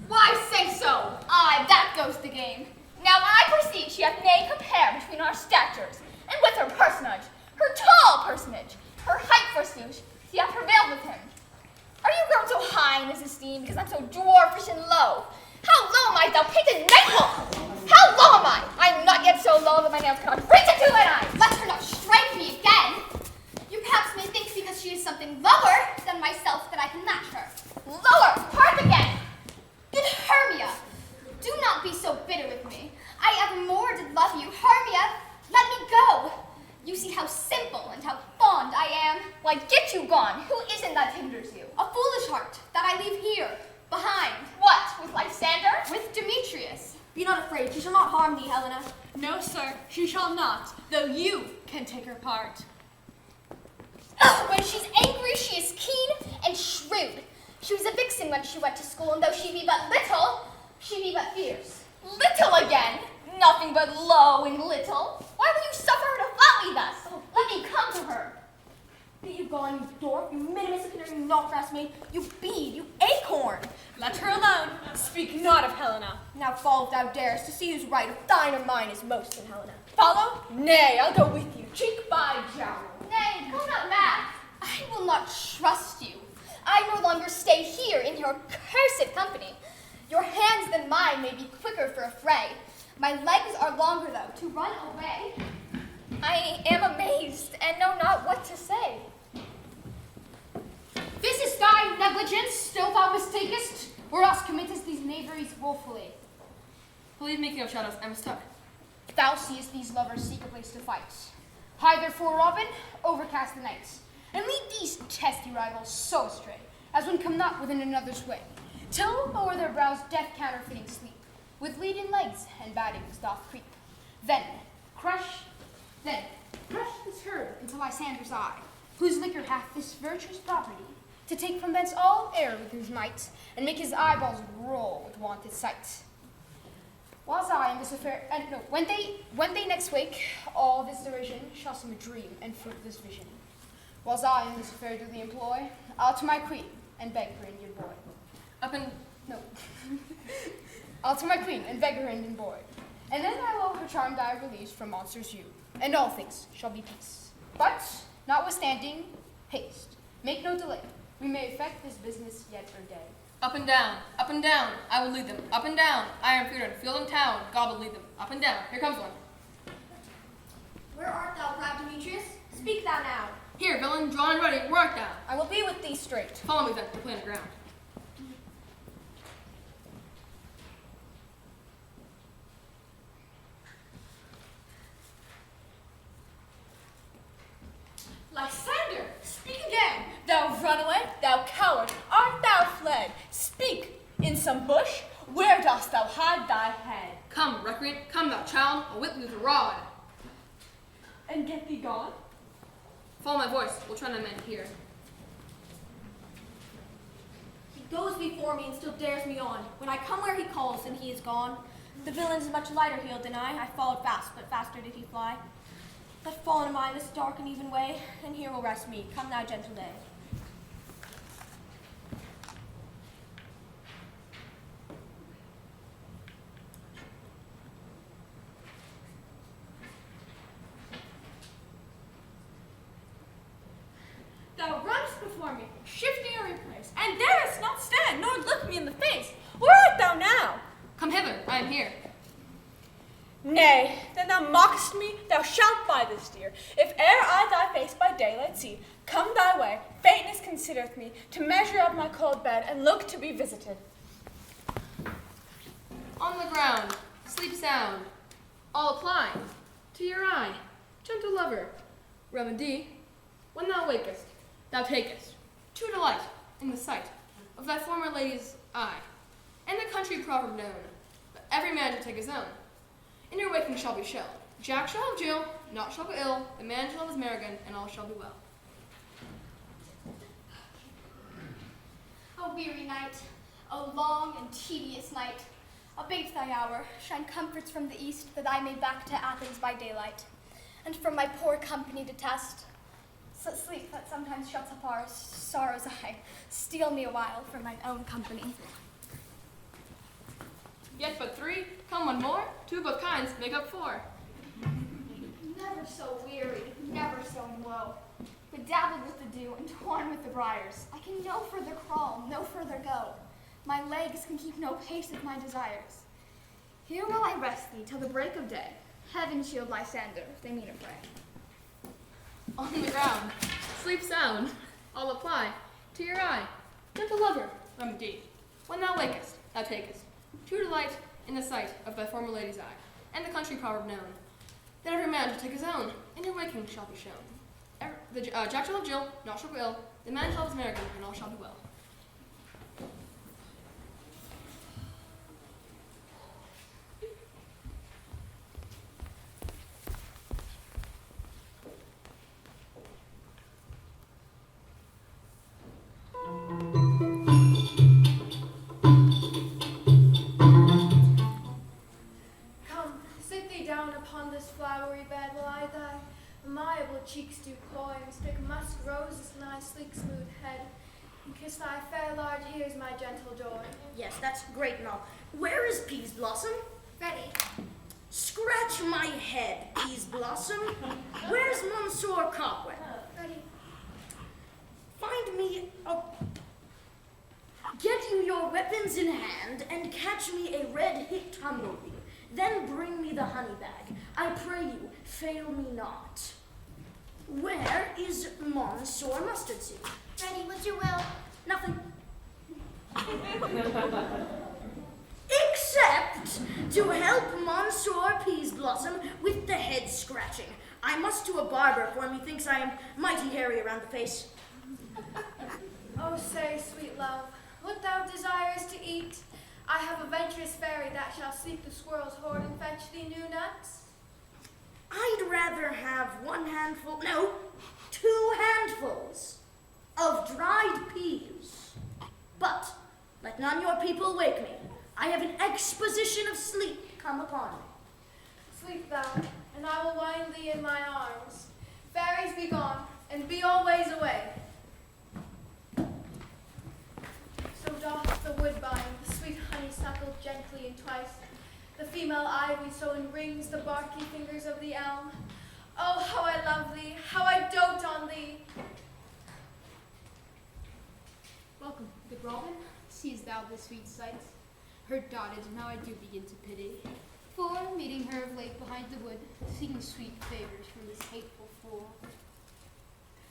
Why say so? Aye, that goes the game. Now I perceive she hath nay compare between our statures, and with her personage, her tall personage, her height forsooth, she hath prevailed with him. Are you grown so high in his esteem because I'm so dwarfish and low? How low am I, thou painted nighthawk? How low am I? I am not yet so low that my nails cannot reach into thine eyes. Let her not strike me again. You perhaps may think because she is something lower than myself that I can match her. Lower, hard again. Good Hermia, do not be so bitter with me. I evermore did love you. Hermia, let me go. You see how simple and how fond I am. Why, get you gone. Who isn't that hinders you? A foolish heart that I leave here, behind. What, with Lysander? With Demetrius. Be not afraid, she shall not harm thee, Helena. No, sir, she shall not, though you can take her part. When she's angry, she is keen and shrewd. She was a vixen when she went to school, and though she be but little, she be but fierce. Little again? Nothing but low and little. Why will you suffer her to flout me thus? Let me come to her. Be you gone, you dwarf, you minimus, you not dress me, you bead, you acorn. Let her alone. Speak not of Helena. Now follow if thou darest, to see whose right of thine or mine is most in Helena. Follow? Nay, I'll go with you, cheek by jowl. Nay, go not mad. I will not trust you. I no longer stay here in your cursed company. Your hands than mine may be quicker for a fray. My legs are longer, though, to run away. I am amazed and know not what to say. This is thy negligence, still thou mistakest, or else committest these knaveries woefully. Believe me, King of Shadows, I'm stuck. Thou seest these lovers seek a place to fight. Hide therefore, Robin, overcast the night, and lead these testy rivals so astray, as one come not within another's way, till o'er their brows death counterfeiting sleep, with leading legs and battings doth creep. Then crush this herd into Lysander's eye, whose liquor hath this virtuous property, to take from thence all air with his might, and make his eyeballs roll with wonted sight. Whilst I in this affair, when they next wake, all this derision shall seem a dream and fruitless vision. Whilst I in this affair do the employ, I'll to my queen and beg her Indian boy. I'll to my queen and beg her Indian boy, and then I will her charmed eye release from monsters you, and all things shall be peace. But, notwithstanding, haste, make no delay. We may effect this business yet or day. Up and down, I will lead them. Up and down, iron feared in field and town, God will lead them. Up and down, here comes one. Where art thou, proud Demetrius? Speak thou now. Here, villain, drawn and ready, where art thou? I will be with thee straight. Follow me then, to play on the ground. Lysander, speak again. Thou runaway, thou coward, art thou fled? Speak, in some bush, where dost thou hide thy head? Come, recreant, come thou child, I'll whip thee with a rod. And get thee gone? Follow my voice, we'll try to mend here. He goes before me and still dares me on. When I come where he calls, and he is gone. The villain is much lighter heeled than I followed fast, but faster did he fly. Let fallen am I this dark and even way, and here will rest me. Come thou, gentle day. Thou runnest before me, shifting every place, and darest not stand, nor look me in the face. Where art thou now? Come hither, I am here. Nay, then thou mockest me, thou shalt buy this deer. If e'er I thy face by daylight see, come thy way, faintness considereth me, to measure up my cold bed, and look to be visited. On the ground, sleep sound, all apply to your eye, gentle lover. Remedy, when thou wakest, thou takest true delight in the sight of thy former lady's eye, and the country proverb known, but every man to take his own. In your waking shall be shown Jack shall have Jill, naught shall go ill, the man shall have his mare again, and all shall be well. A weary night, a long and tedious night. Abate thy hour, shine comforts from the east, that I may back to Athens by daylight. And from my poor company detest, sleep that sometimes shuts up our sorrow's eye, steal me a while from mine own company. Yet but three, come one more, two of both kinds make up four. Never so weary, never so in woe. Bedabbled with the dew and torn with the briars, I can no further crawl, no further go. My legs can keep no pace with my desires. Here will I rest thee till the break of day. Heaven shield Lysander, if they mean a fray. On the ground, sleep sound, I'll apply to your eye. Gentle lover, remedy, when thou wakest, thou takest true delight in the sight of thy former lady's eye, and the country proverb known, that every man shall take his own, and your waking shall be shown. Jack shall have Jill, naught shall go ill, the man shall have his mare again, and all shall be well. Flowery bed while I thy amiable cheeks do coy, and spick musk roses in thy sleek smooth head, and kiss thy fair large ears, my gentle joy. Yes, that's great and all. Where is Peas Blossom? Ready. Scratch my head, Peas Blossom. Where's Monsieur Cobweb? Ready. Find me a... Get you your weapons in hand, and catch me a red-hit tumblebee. Then bring me the honey bag. I pray you, fail me not. Where is Monsieur Mustard Seed? Ready, what you will. Nothing. Except to help Monsieur Peas Blossom with the head scratching. I must to a barber, for methinks I am mighty hairy around the face. Oh, say, sweet love, what thou desirest to eat, I have a venturous fairy that shall seek the squirrel's hoard and fetch thee new nuts. I'd rather have 2 handfuls of dried peas. But let none your people wake me. I have an exposition of sleep come upon me. Sleep thou, and I will wind thee in my arms. Fairies be gone, and be always away. So doth the woodbine, the sweet honeysuckle gently entice. The female ivy so enrings the barky fingers of the elm. Oh, how I love thee, how I dote on thee. Welcome, good Robin. Seest thou this sweet sight? Her dotage now I do begin to pity. For, meeting her of late behind the wood, seeking sweet favors from this hateful fool.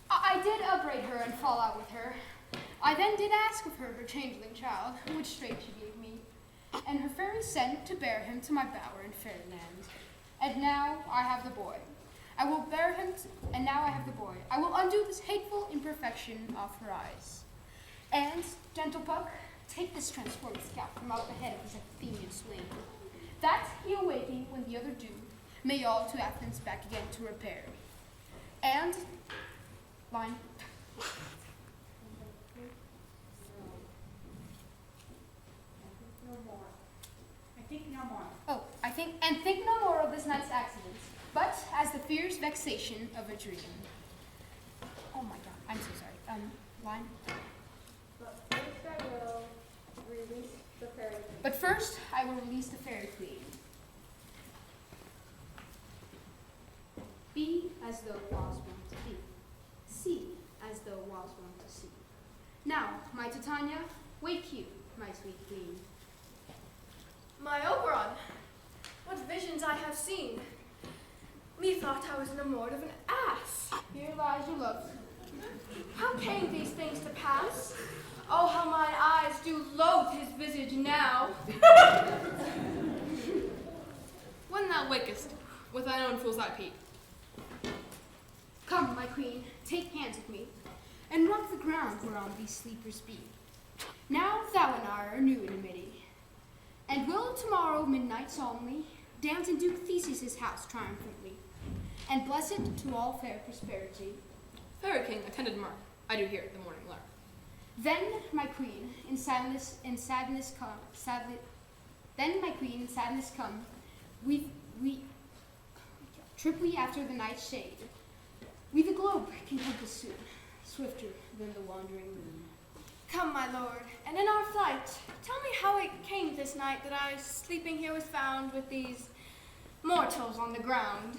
I did upbraid her and fall out with her. I then did ask of her changeling child, which straight she gave me, and her fairy sent to bear him to my bower in fairyland. And now I have the boy. I will bear him, and now I have the boy. I will undo this hateful imperfection of her eyes. And, gentle Puck, take this transformed scalp from out the head of this Athenian slave, that he awaking when the other do, may all to Athens back again to repair. And, line. Think no more of this night's accidents, but as the fierce vexation of a dream. Oh my God, I'm so sorry. Line. But first I will release the fairy queen. Be as though was wont to be. See as though was wont to see. Now, my Titania, wake you, my sweet queen. My Oberon, what visions I have seen. Methought I was enamored of an ass. Here lies your love. How came these things to pass? Oh, how mine eyes do loathe his visage now. When thou wakest, with thine own fool's eye peep. Come, my queen, take hands with me, and walk the ground whereon these sleepers be. Now thou and I are new in amity, and will tomorrow midnight solemnly dance in Duke Theseus' house triumphantly, and bless it to all fair prosperity. Fairy King attended Mark. I do hear the morning lark. Then my queen in sadness come, we trip we after the night's shade. We the globe can compass soon, swifter than the wandering moon. Come, my lord, and in our flight, tell me how it came this night that I, sleeping here, was found with these mortals on the ground.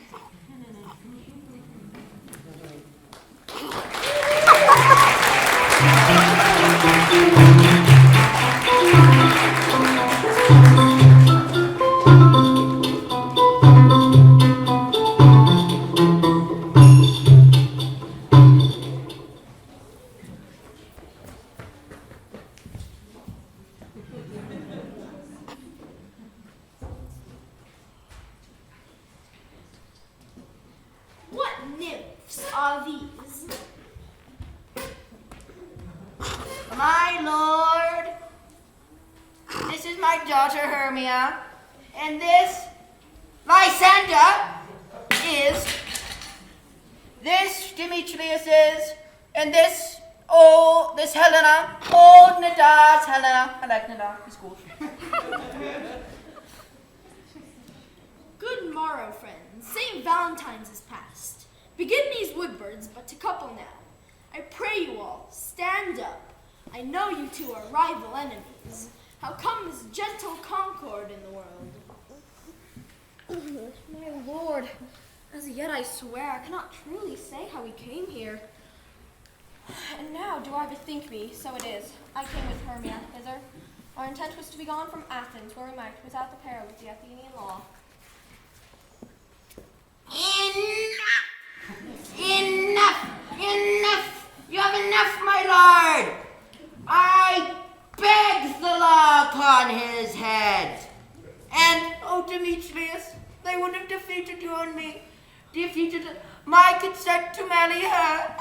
What nymphs are these? My lord, this is my daughter Hermia, and this, Lysander, is, this Demetrius is, and this Helena, old Nada's Helena. I like Nada, he's cool. Good morrow, friends. St. Valentine's is past. Begin these woodbirds but to couple now. I pray you all, stand up. I know you two are rival enemies. How come this gentle concord in the world? My lord, as yet I swear I cannot truly say how we came here. And now do I bethink me, so it is. I came with Hermia hither. Our intent was to be gone from Athens, where we might, without the peril of the Athenian law. Enough! You have enough, my lord! I beg the law upon his head. And, oh Demetrius, they would have defeated you and me. Defeated my consent to marry her.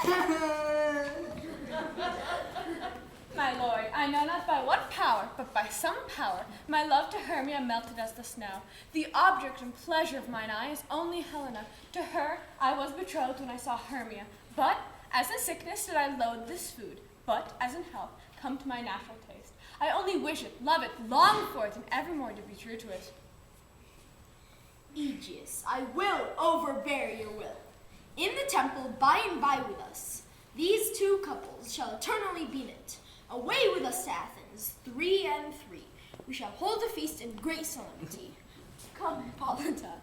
My lord, I know not by what power, but by some power, my love to Hermia melted as the snow. The object and pleasure of mine eye is only Helena. To her I was betrothed when I saw Hermia. But as in sickness did I loathe this food, but as in health come to my natural taste. I only wish it, love it, long for it, and evermore to be true to it. Aegeus, I will overbear your will. In the temple by and by with us, these two couples shall eternally be knit. Away with us to Athens, 3 and 3. We shall hold a feast in great solemnity. Come, Hippolyta.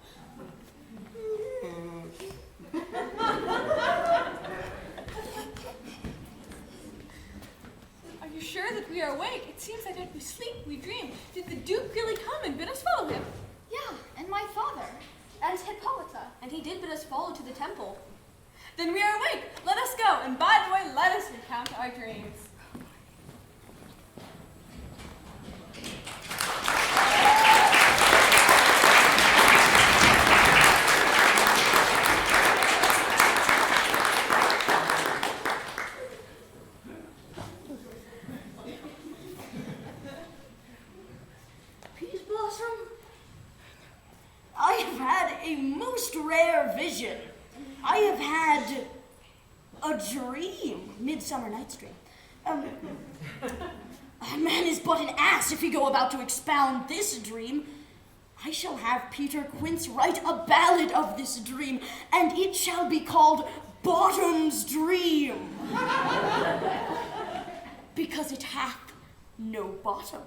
Are you sure that we are awake? It seems that if we sleep, we dream. Did the Duke really come and bid us follow him? Yeah, and my father, and Hippolyta, and he did bid us follow to the temple. Then we are awake. Let us go, and by the way, let us recount our dreams. Peas Blossom, I have had a most rare vision. I have had a dream, Midsummer Night's Dream. A man is but an ass if he go about to expound this dream. I shall have Peter Quince write a ballad of this dream, and it shall be called Bottom's Dream. Because it hath no bottom.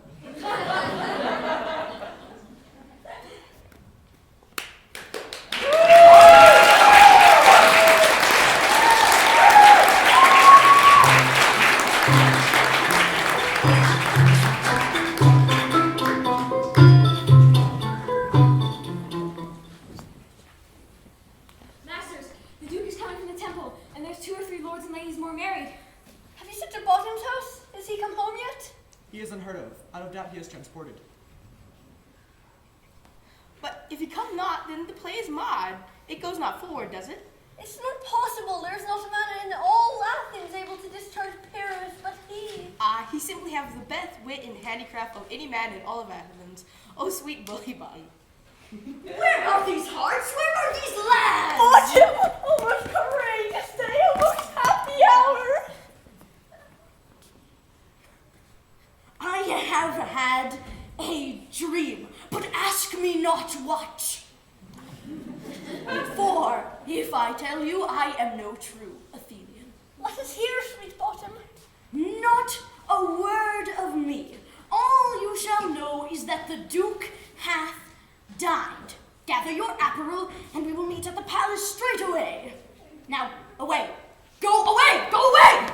Masters, the Duke is coming from the temple, and there's 2 or 3 lords and ladies more married. Have you sent to Bottom's house? Is he come home yet? He is unheard of. Out of doubt he is transported. But if he come not, then the play is marred. It goes not forward, does it? It's not possible. There is not a man in all Athens able to discharge Pyrrhus but he. He simply has the best wit and handicraft of any man in all of Athens. Oh, sweet bully bun. Where are these hearts? Where are these lads? Autumn, almost courageous day, almost happy hour. I have had a dream, but ask me not what. For if I tell you, I am no true Athenian. Let us hear, sweet Autumn. Not a word of me. All you shall know is that the Duke hath dined. Gather your apparel, and we will meet at the palace straight away. Now, away. Go away! Go away!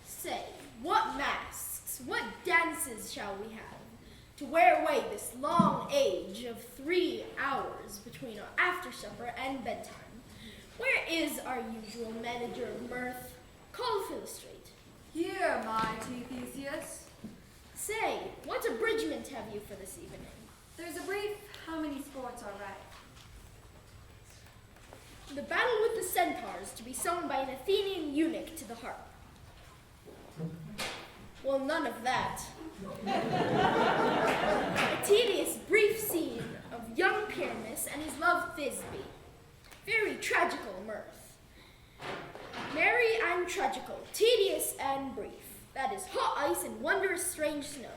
Say, what masks, what dances shall we have to wear away this long age of 3 hours between our after supper and bedtime? Where is our usual manager of mirth? Call Philostrate. Here, mighty Theseus. Say, what abridgment have you for this evening? There's a brief how many sports are right. The battle with the centaurs to be sung by an Athenian eunuch to the harp. Well, none of that. A tedious, brief scene of young Pyramus and his love Thisbe. Very tragical mirth. Merry and tragical, tedious and brief. That is hot ice and wondrous strange snow.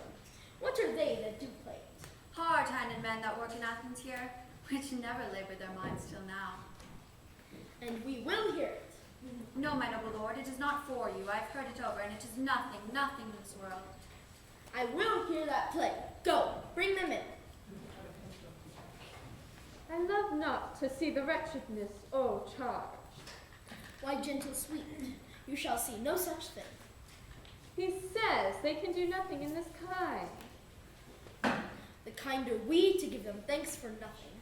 What are they that do play it? Hard-handed men that work in Athens here, which never labored their minds till now. And we will hear it. No, my noble lord, it is not for you. I've heard it over, and it is nothing, nothing in this world. I will hear that play. Go, bring them in. I love not to see the wretchedness, O charge. Why, gentle sweet, you shall see no such thing. He says they can do nothing in this kind. The kind are we to give them thanks for nothing.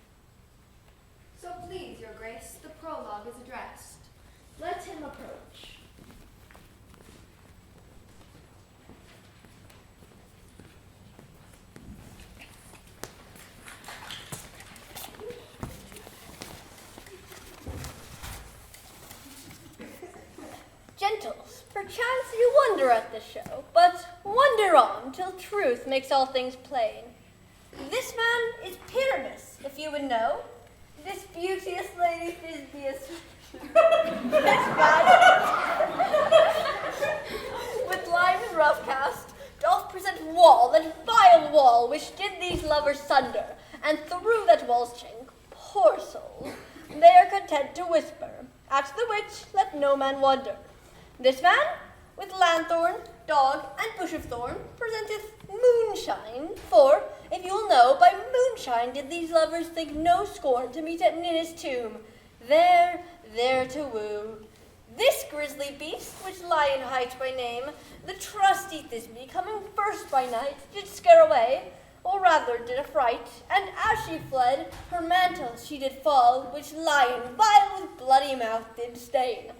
So please, your grace, the prologue is addressed. Let him approach. Gentles, perchance you wonder at the show, but wonder on till truth makes all things plain. This man is Pyramus, if you would know. This beauteous lady Thisbe is this man with lime and rough cast doth present wall, that vile wall which did these lovers sunder, and through that wall's chink, poor souls, they are content to whisper, at the which let no man wonder. This man, with lanthorn, dog, and bush of thorn, presenteth moonshine, for, if you'll know, by moonshine did these lovers think no scorn to meet at Ninus' tomb, there to woo. This grisly beast, which Lion hight by name, the trusty Thisbe, coming first by night, did scare away, or rather did affright, and as she fled, her mantle she did fall, which Lion vile with bloody mouth did stain.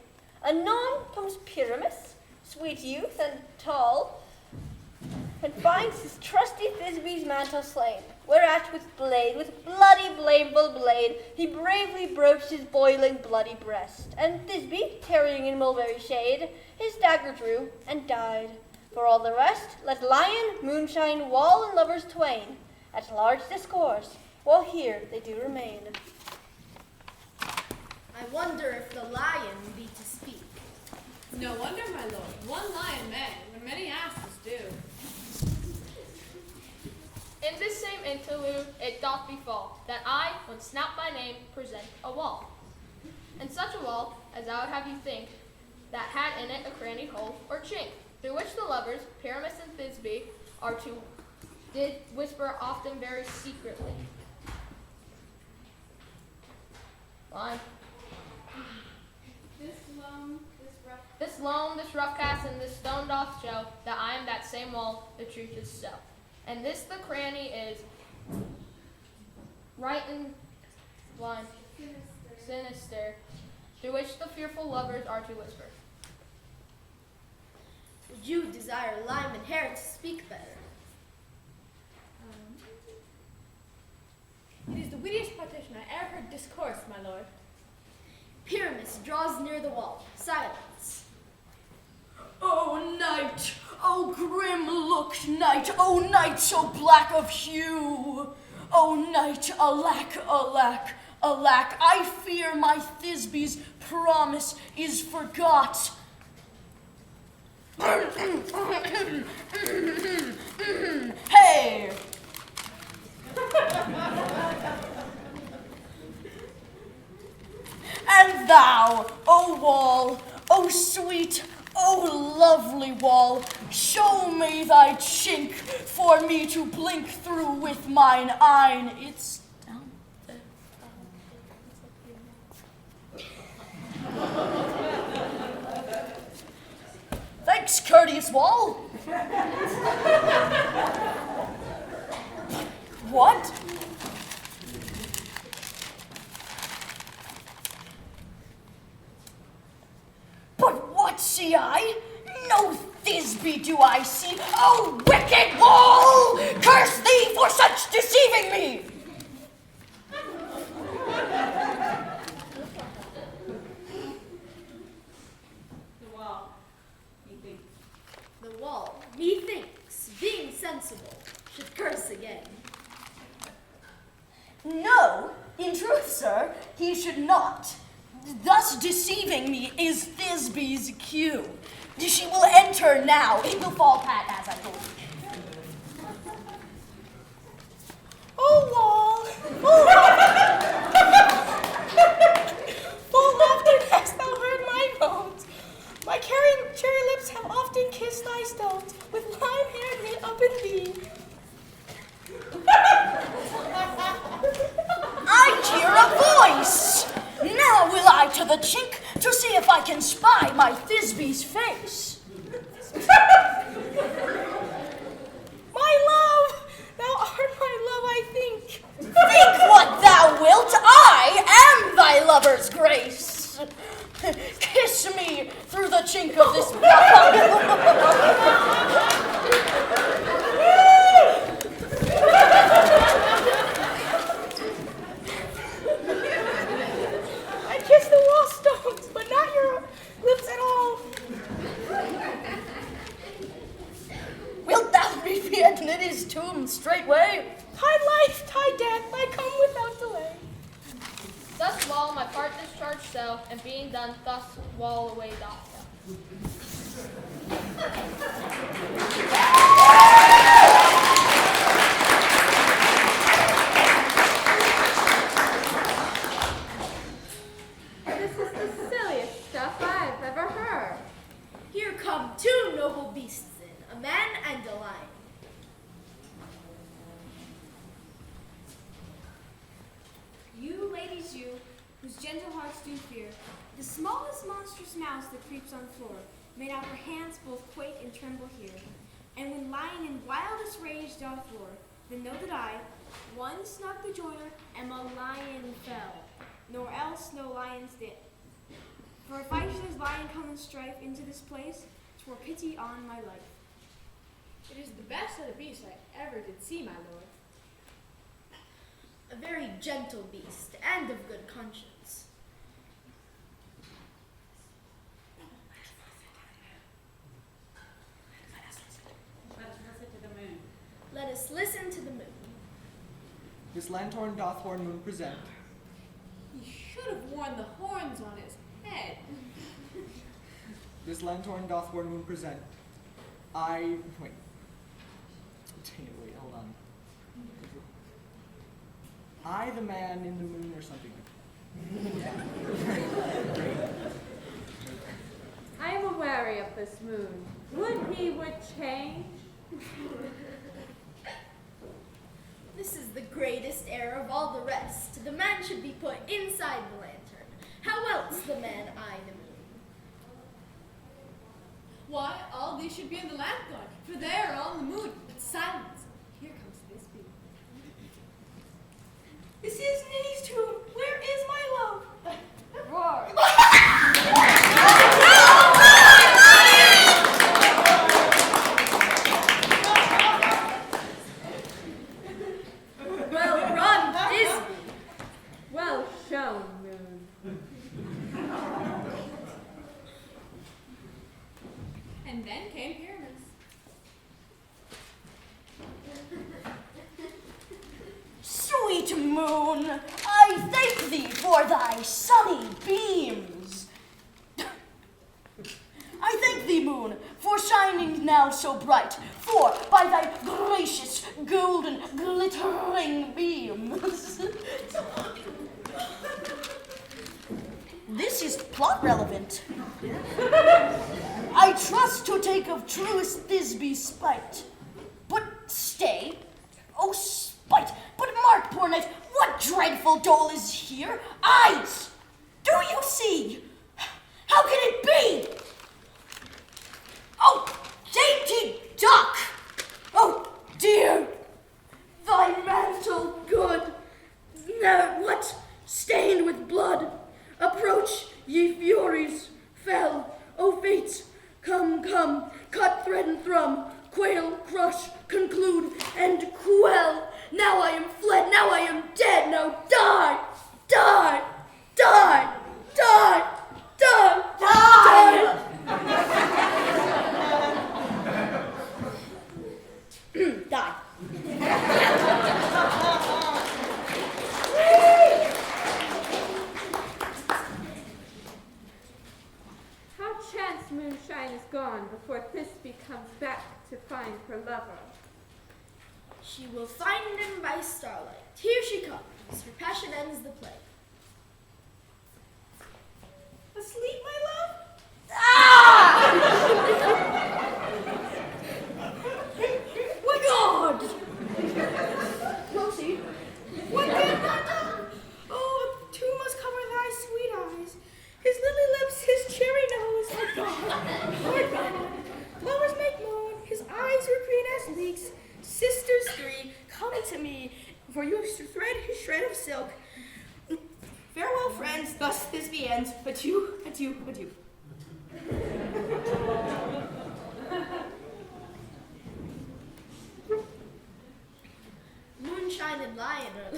Anon comes Pyramus, sweet youth and tall, and finds his trusty Thisbe's mantle slain, whereat with bloody blameful blade, he bravely broached his boiling bloody breast, and Thisbe, tarrying in mulberry shade, his dagger drew and died. For all the rest, let lion, moonshine, wall, and lovers twain at large discourse, while here they do remain. I wonder if the lion be to speak. No wonder, my lord, one lion may, when many asses do. In this same interlude it doth befall, that I, when snapped by name, present a wall. And such a wall, as I would have you think, that had in it a cranny hole or chink, through which the lovers, Pyramus and Thisbe, did whisper often very secretly. Line. This loam, this rough cast, and this stone doth show that I am that same wall the truth is so. And this the cranny is right and blind, sinister, through which the fearful lovers are to whisper. Would you desire lime and hair to speak better? It is the wittiest partition I ever heard discourse, my lord. Pyramus draws near the wall. Silence. Oh, night! Oh, grim-looked night! Oh, night so black of hue! Oh, night, alack, alack, alack! I fear my Thisbe's promise is forgot. Hey! And thou, O wall, O sweet, O lovely wall, show me thy chink for me to blink through with mine eyne. It's down there. Thanks, courteous wall. What? But what see I? No Thisbe do I see. Oh, wicked wall! Curse thee for such deceiving me! The wall, methinks, being sensible, should curse again. No, in truth, sir, he should not. Thus deceiving me is Thisbe's cue. She will enter now. It will fall pat, as I told you. Oh, wall. Full often hast thou heard my moans. My cherry lips have often kissed thy stones, with lime hair knit up in thee. I hear a voice. Now will I to the chink to see if I can spy my Thisbe's face. My love, thou art my love, I think. Think what thou wilt. I am thy lover's grace. Kiss me through the chink of this I kiss the wall stones, but not your lips at all. Wilt thou meet me at Niddy's tomb straightway? Tide life, tide death, I come without delay. Thus wall my part discharge so, and being done, thus wall away doth so. This is the silliest stuff I've ever heard. Here come two noble beasts in, a man and a lion. You, ladies, you, whose gentle hearts do fear, the smallest monstrous mouse that creeps on floor, may now perchance both quake and tremble here. And when lion in wildest rage doth roar, then know that I, one snug the joiner, am a lion fell, nor else no lion's dead. For if I should as lion come in strife into this place, 'twere pity on my life. It is the best of the beasts I ever did see, my lord. A very gentle beast, and of good conscience. Let us listen to the moon. This lanthorn doth horn moon present. He should have worn the horns on his head. This lanthorn doth horn moon present. Wait, hold on. I, the man in the moon, or something like that. I am aweary of this moon. Would he would change? This is the greatest error of all the rest. The man should be put inside the lantern. does the man eye the moon? Why, all these should be in the lamp guard, for they are on the moon. But silence! Here comes this bee. This is Ninny's tune. Where is my love? Roar. Well run, Thisby. Well shown, moon. And then came Pyramus. Sweet moon, I thank thee for thy sunny beams. I thank thee, moon, for shining now so bright, for by thy gracious, golden, glittering beams. This is plot relevant. I trust to take of truest Thisby's spite. But stay, oh spite, but mark, poor knight, what dreadful dole is here? Eyes, do you see? How can it be? Oh, dainty duck! Oh, dear! Thy mantle good. Now what? Stained with blood. Approach, ye furies, fell. O fates, come, come, cut thread and thrum, quail, crush, conclude, and quell. Now I am fled, now I am dead, now die, die, die, die, die, die. Die. How chance moonshine is gone before Thisby comes back to find her lover. She will find him by starlight. Here she comes. Her passion ends the play. Asleep, my love? My God! Rosie, what did that do? Oh, two must cover thy sweet eyes. His lily lips, his cherry nose. Oh God, Lord God. Flowers make moan, his eyes are green as leeks. Sisters three, come to me, for you thread his shred of silk. Farewell, friends, thus Thisby ends. Adieu, adieu, adieu. Moonshine and lion are...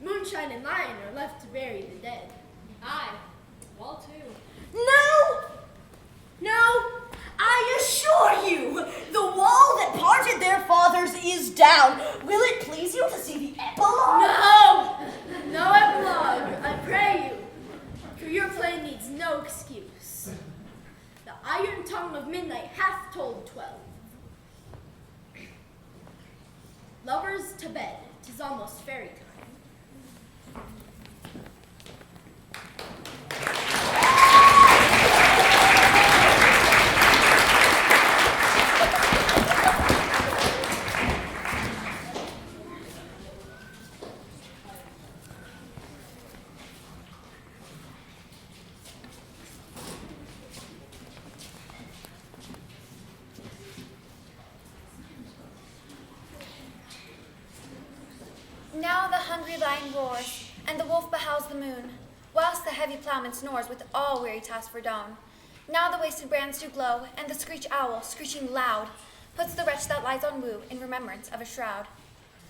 Moonshine and lion are left to bury the dead. Aye, wall too. No! No! I assure you, the wall that parted their fathers is down. Will it please you to see the epilogue? No! No epilogue, I pray you. For your play needs no excuse. The iron tongue of midnight hath told 12. Lovers to bed, 'tis almost fairy time. Now the hungry lion roars, and the wolf behows the moon, whilst the heavy ploughman snores with all weary task for dawn. Now the wasted brands do glow, and the screech owl, screeching loud, puts the wretch that lies on woo in remembrance of a shroud.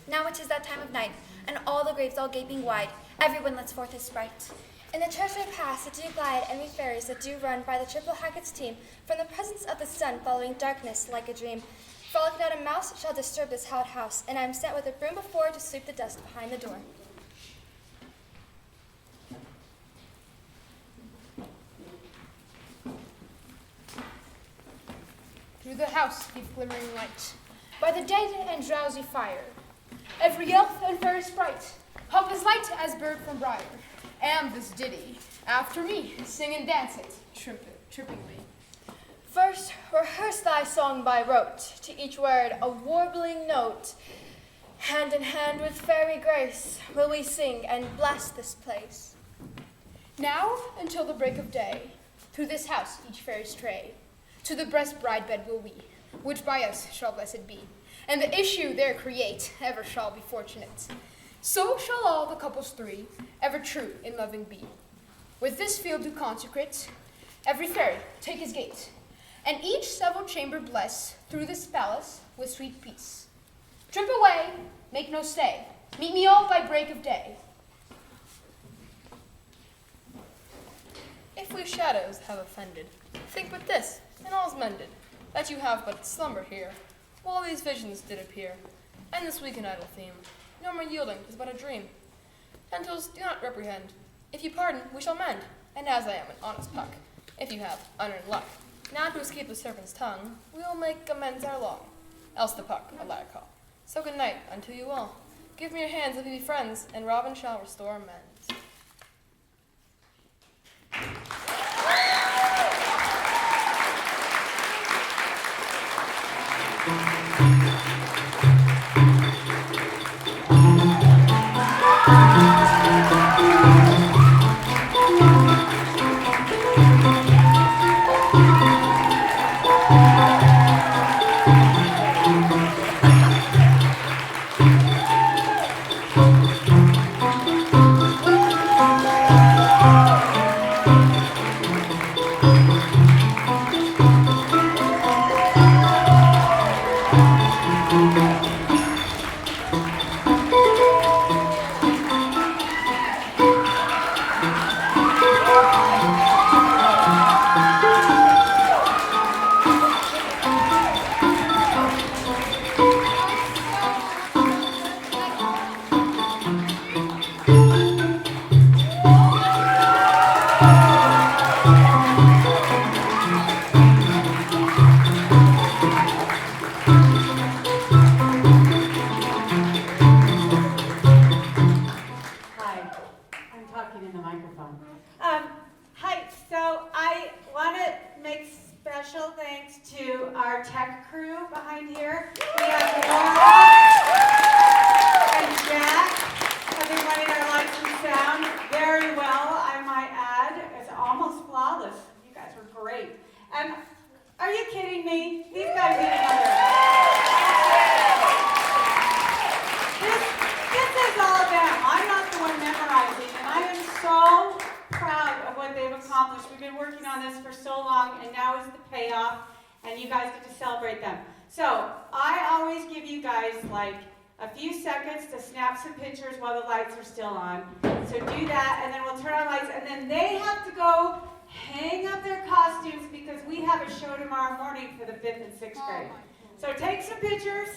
Now it is that time of night, and all the graves all gaping wide, everyone lets forth his sprite. In the churchyard paths that do glide, and we fairies that do run by the triple Haggett's team, from the presence of the sun following darkness like a dream. Frolic not a mouse shall disturb this hallowed house, and I am set with a broom before to sweep the dust behind the door. Through the house give glimmering light, by the dead and drowsy fire. Every elf and fairy sprite hop as light as bird from briar. And this ditty, after me, sing and dance it, trippingly. First, rehearse thy song by rote, to each word a warbling note. Hand in hand with fairy grace will we sing and bless this place. Now until the break of day, through this house each fairy stray, to the breast bride bed will we, which by us shall blessed be, and the issue there create ever shall be fortunate. So shall all the couples three ever true in loving be. With this field to consecrate, every fairy take his gate, and each several chamber bless through this palace with sweet peace. Trip away, make no stay, meet me all by break of day. If we shadows have offended, think but this, and all's mended, that you have but slumber here, while these visions did appear, and this weak and idle theme, no more yielding, 'tis but a dream. Gentles, do not reprehend. If you pardon, we shall mend, and as I am an honest puck, if you have unearned luck, now to escape the serpent's tongue, we will make amends ere long, else the puck a liar call. So good night unto you all. Give me your hands if you be friends, and Robin shall restore amends. For the 5th and 6th grade. So take some pictures.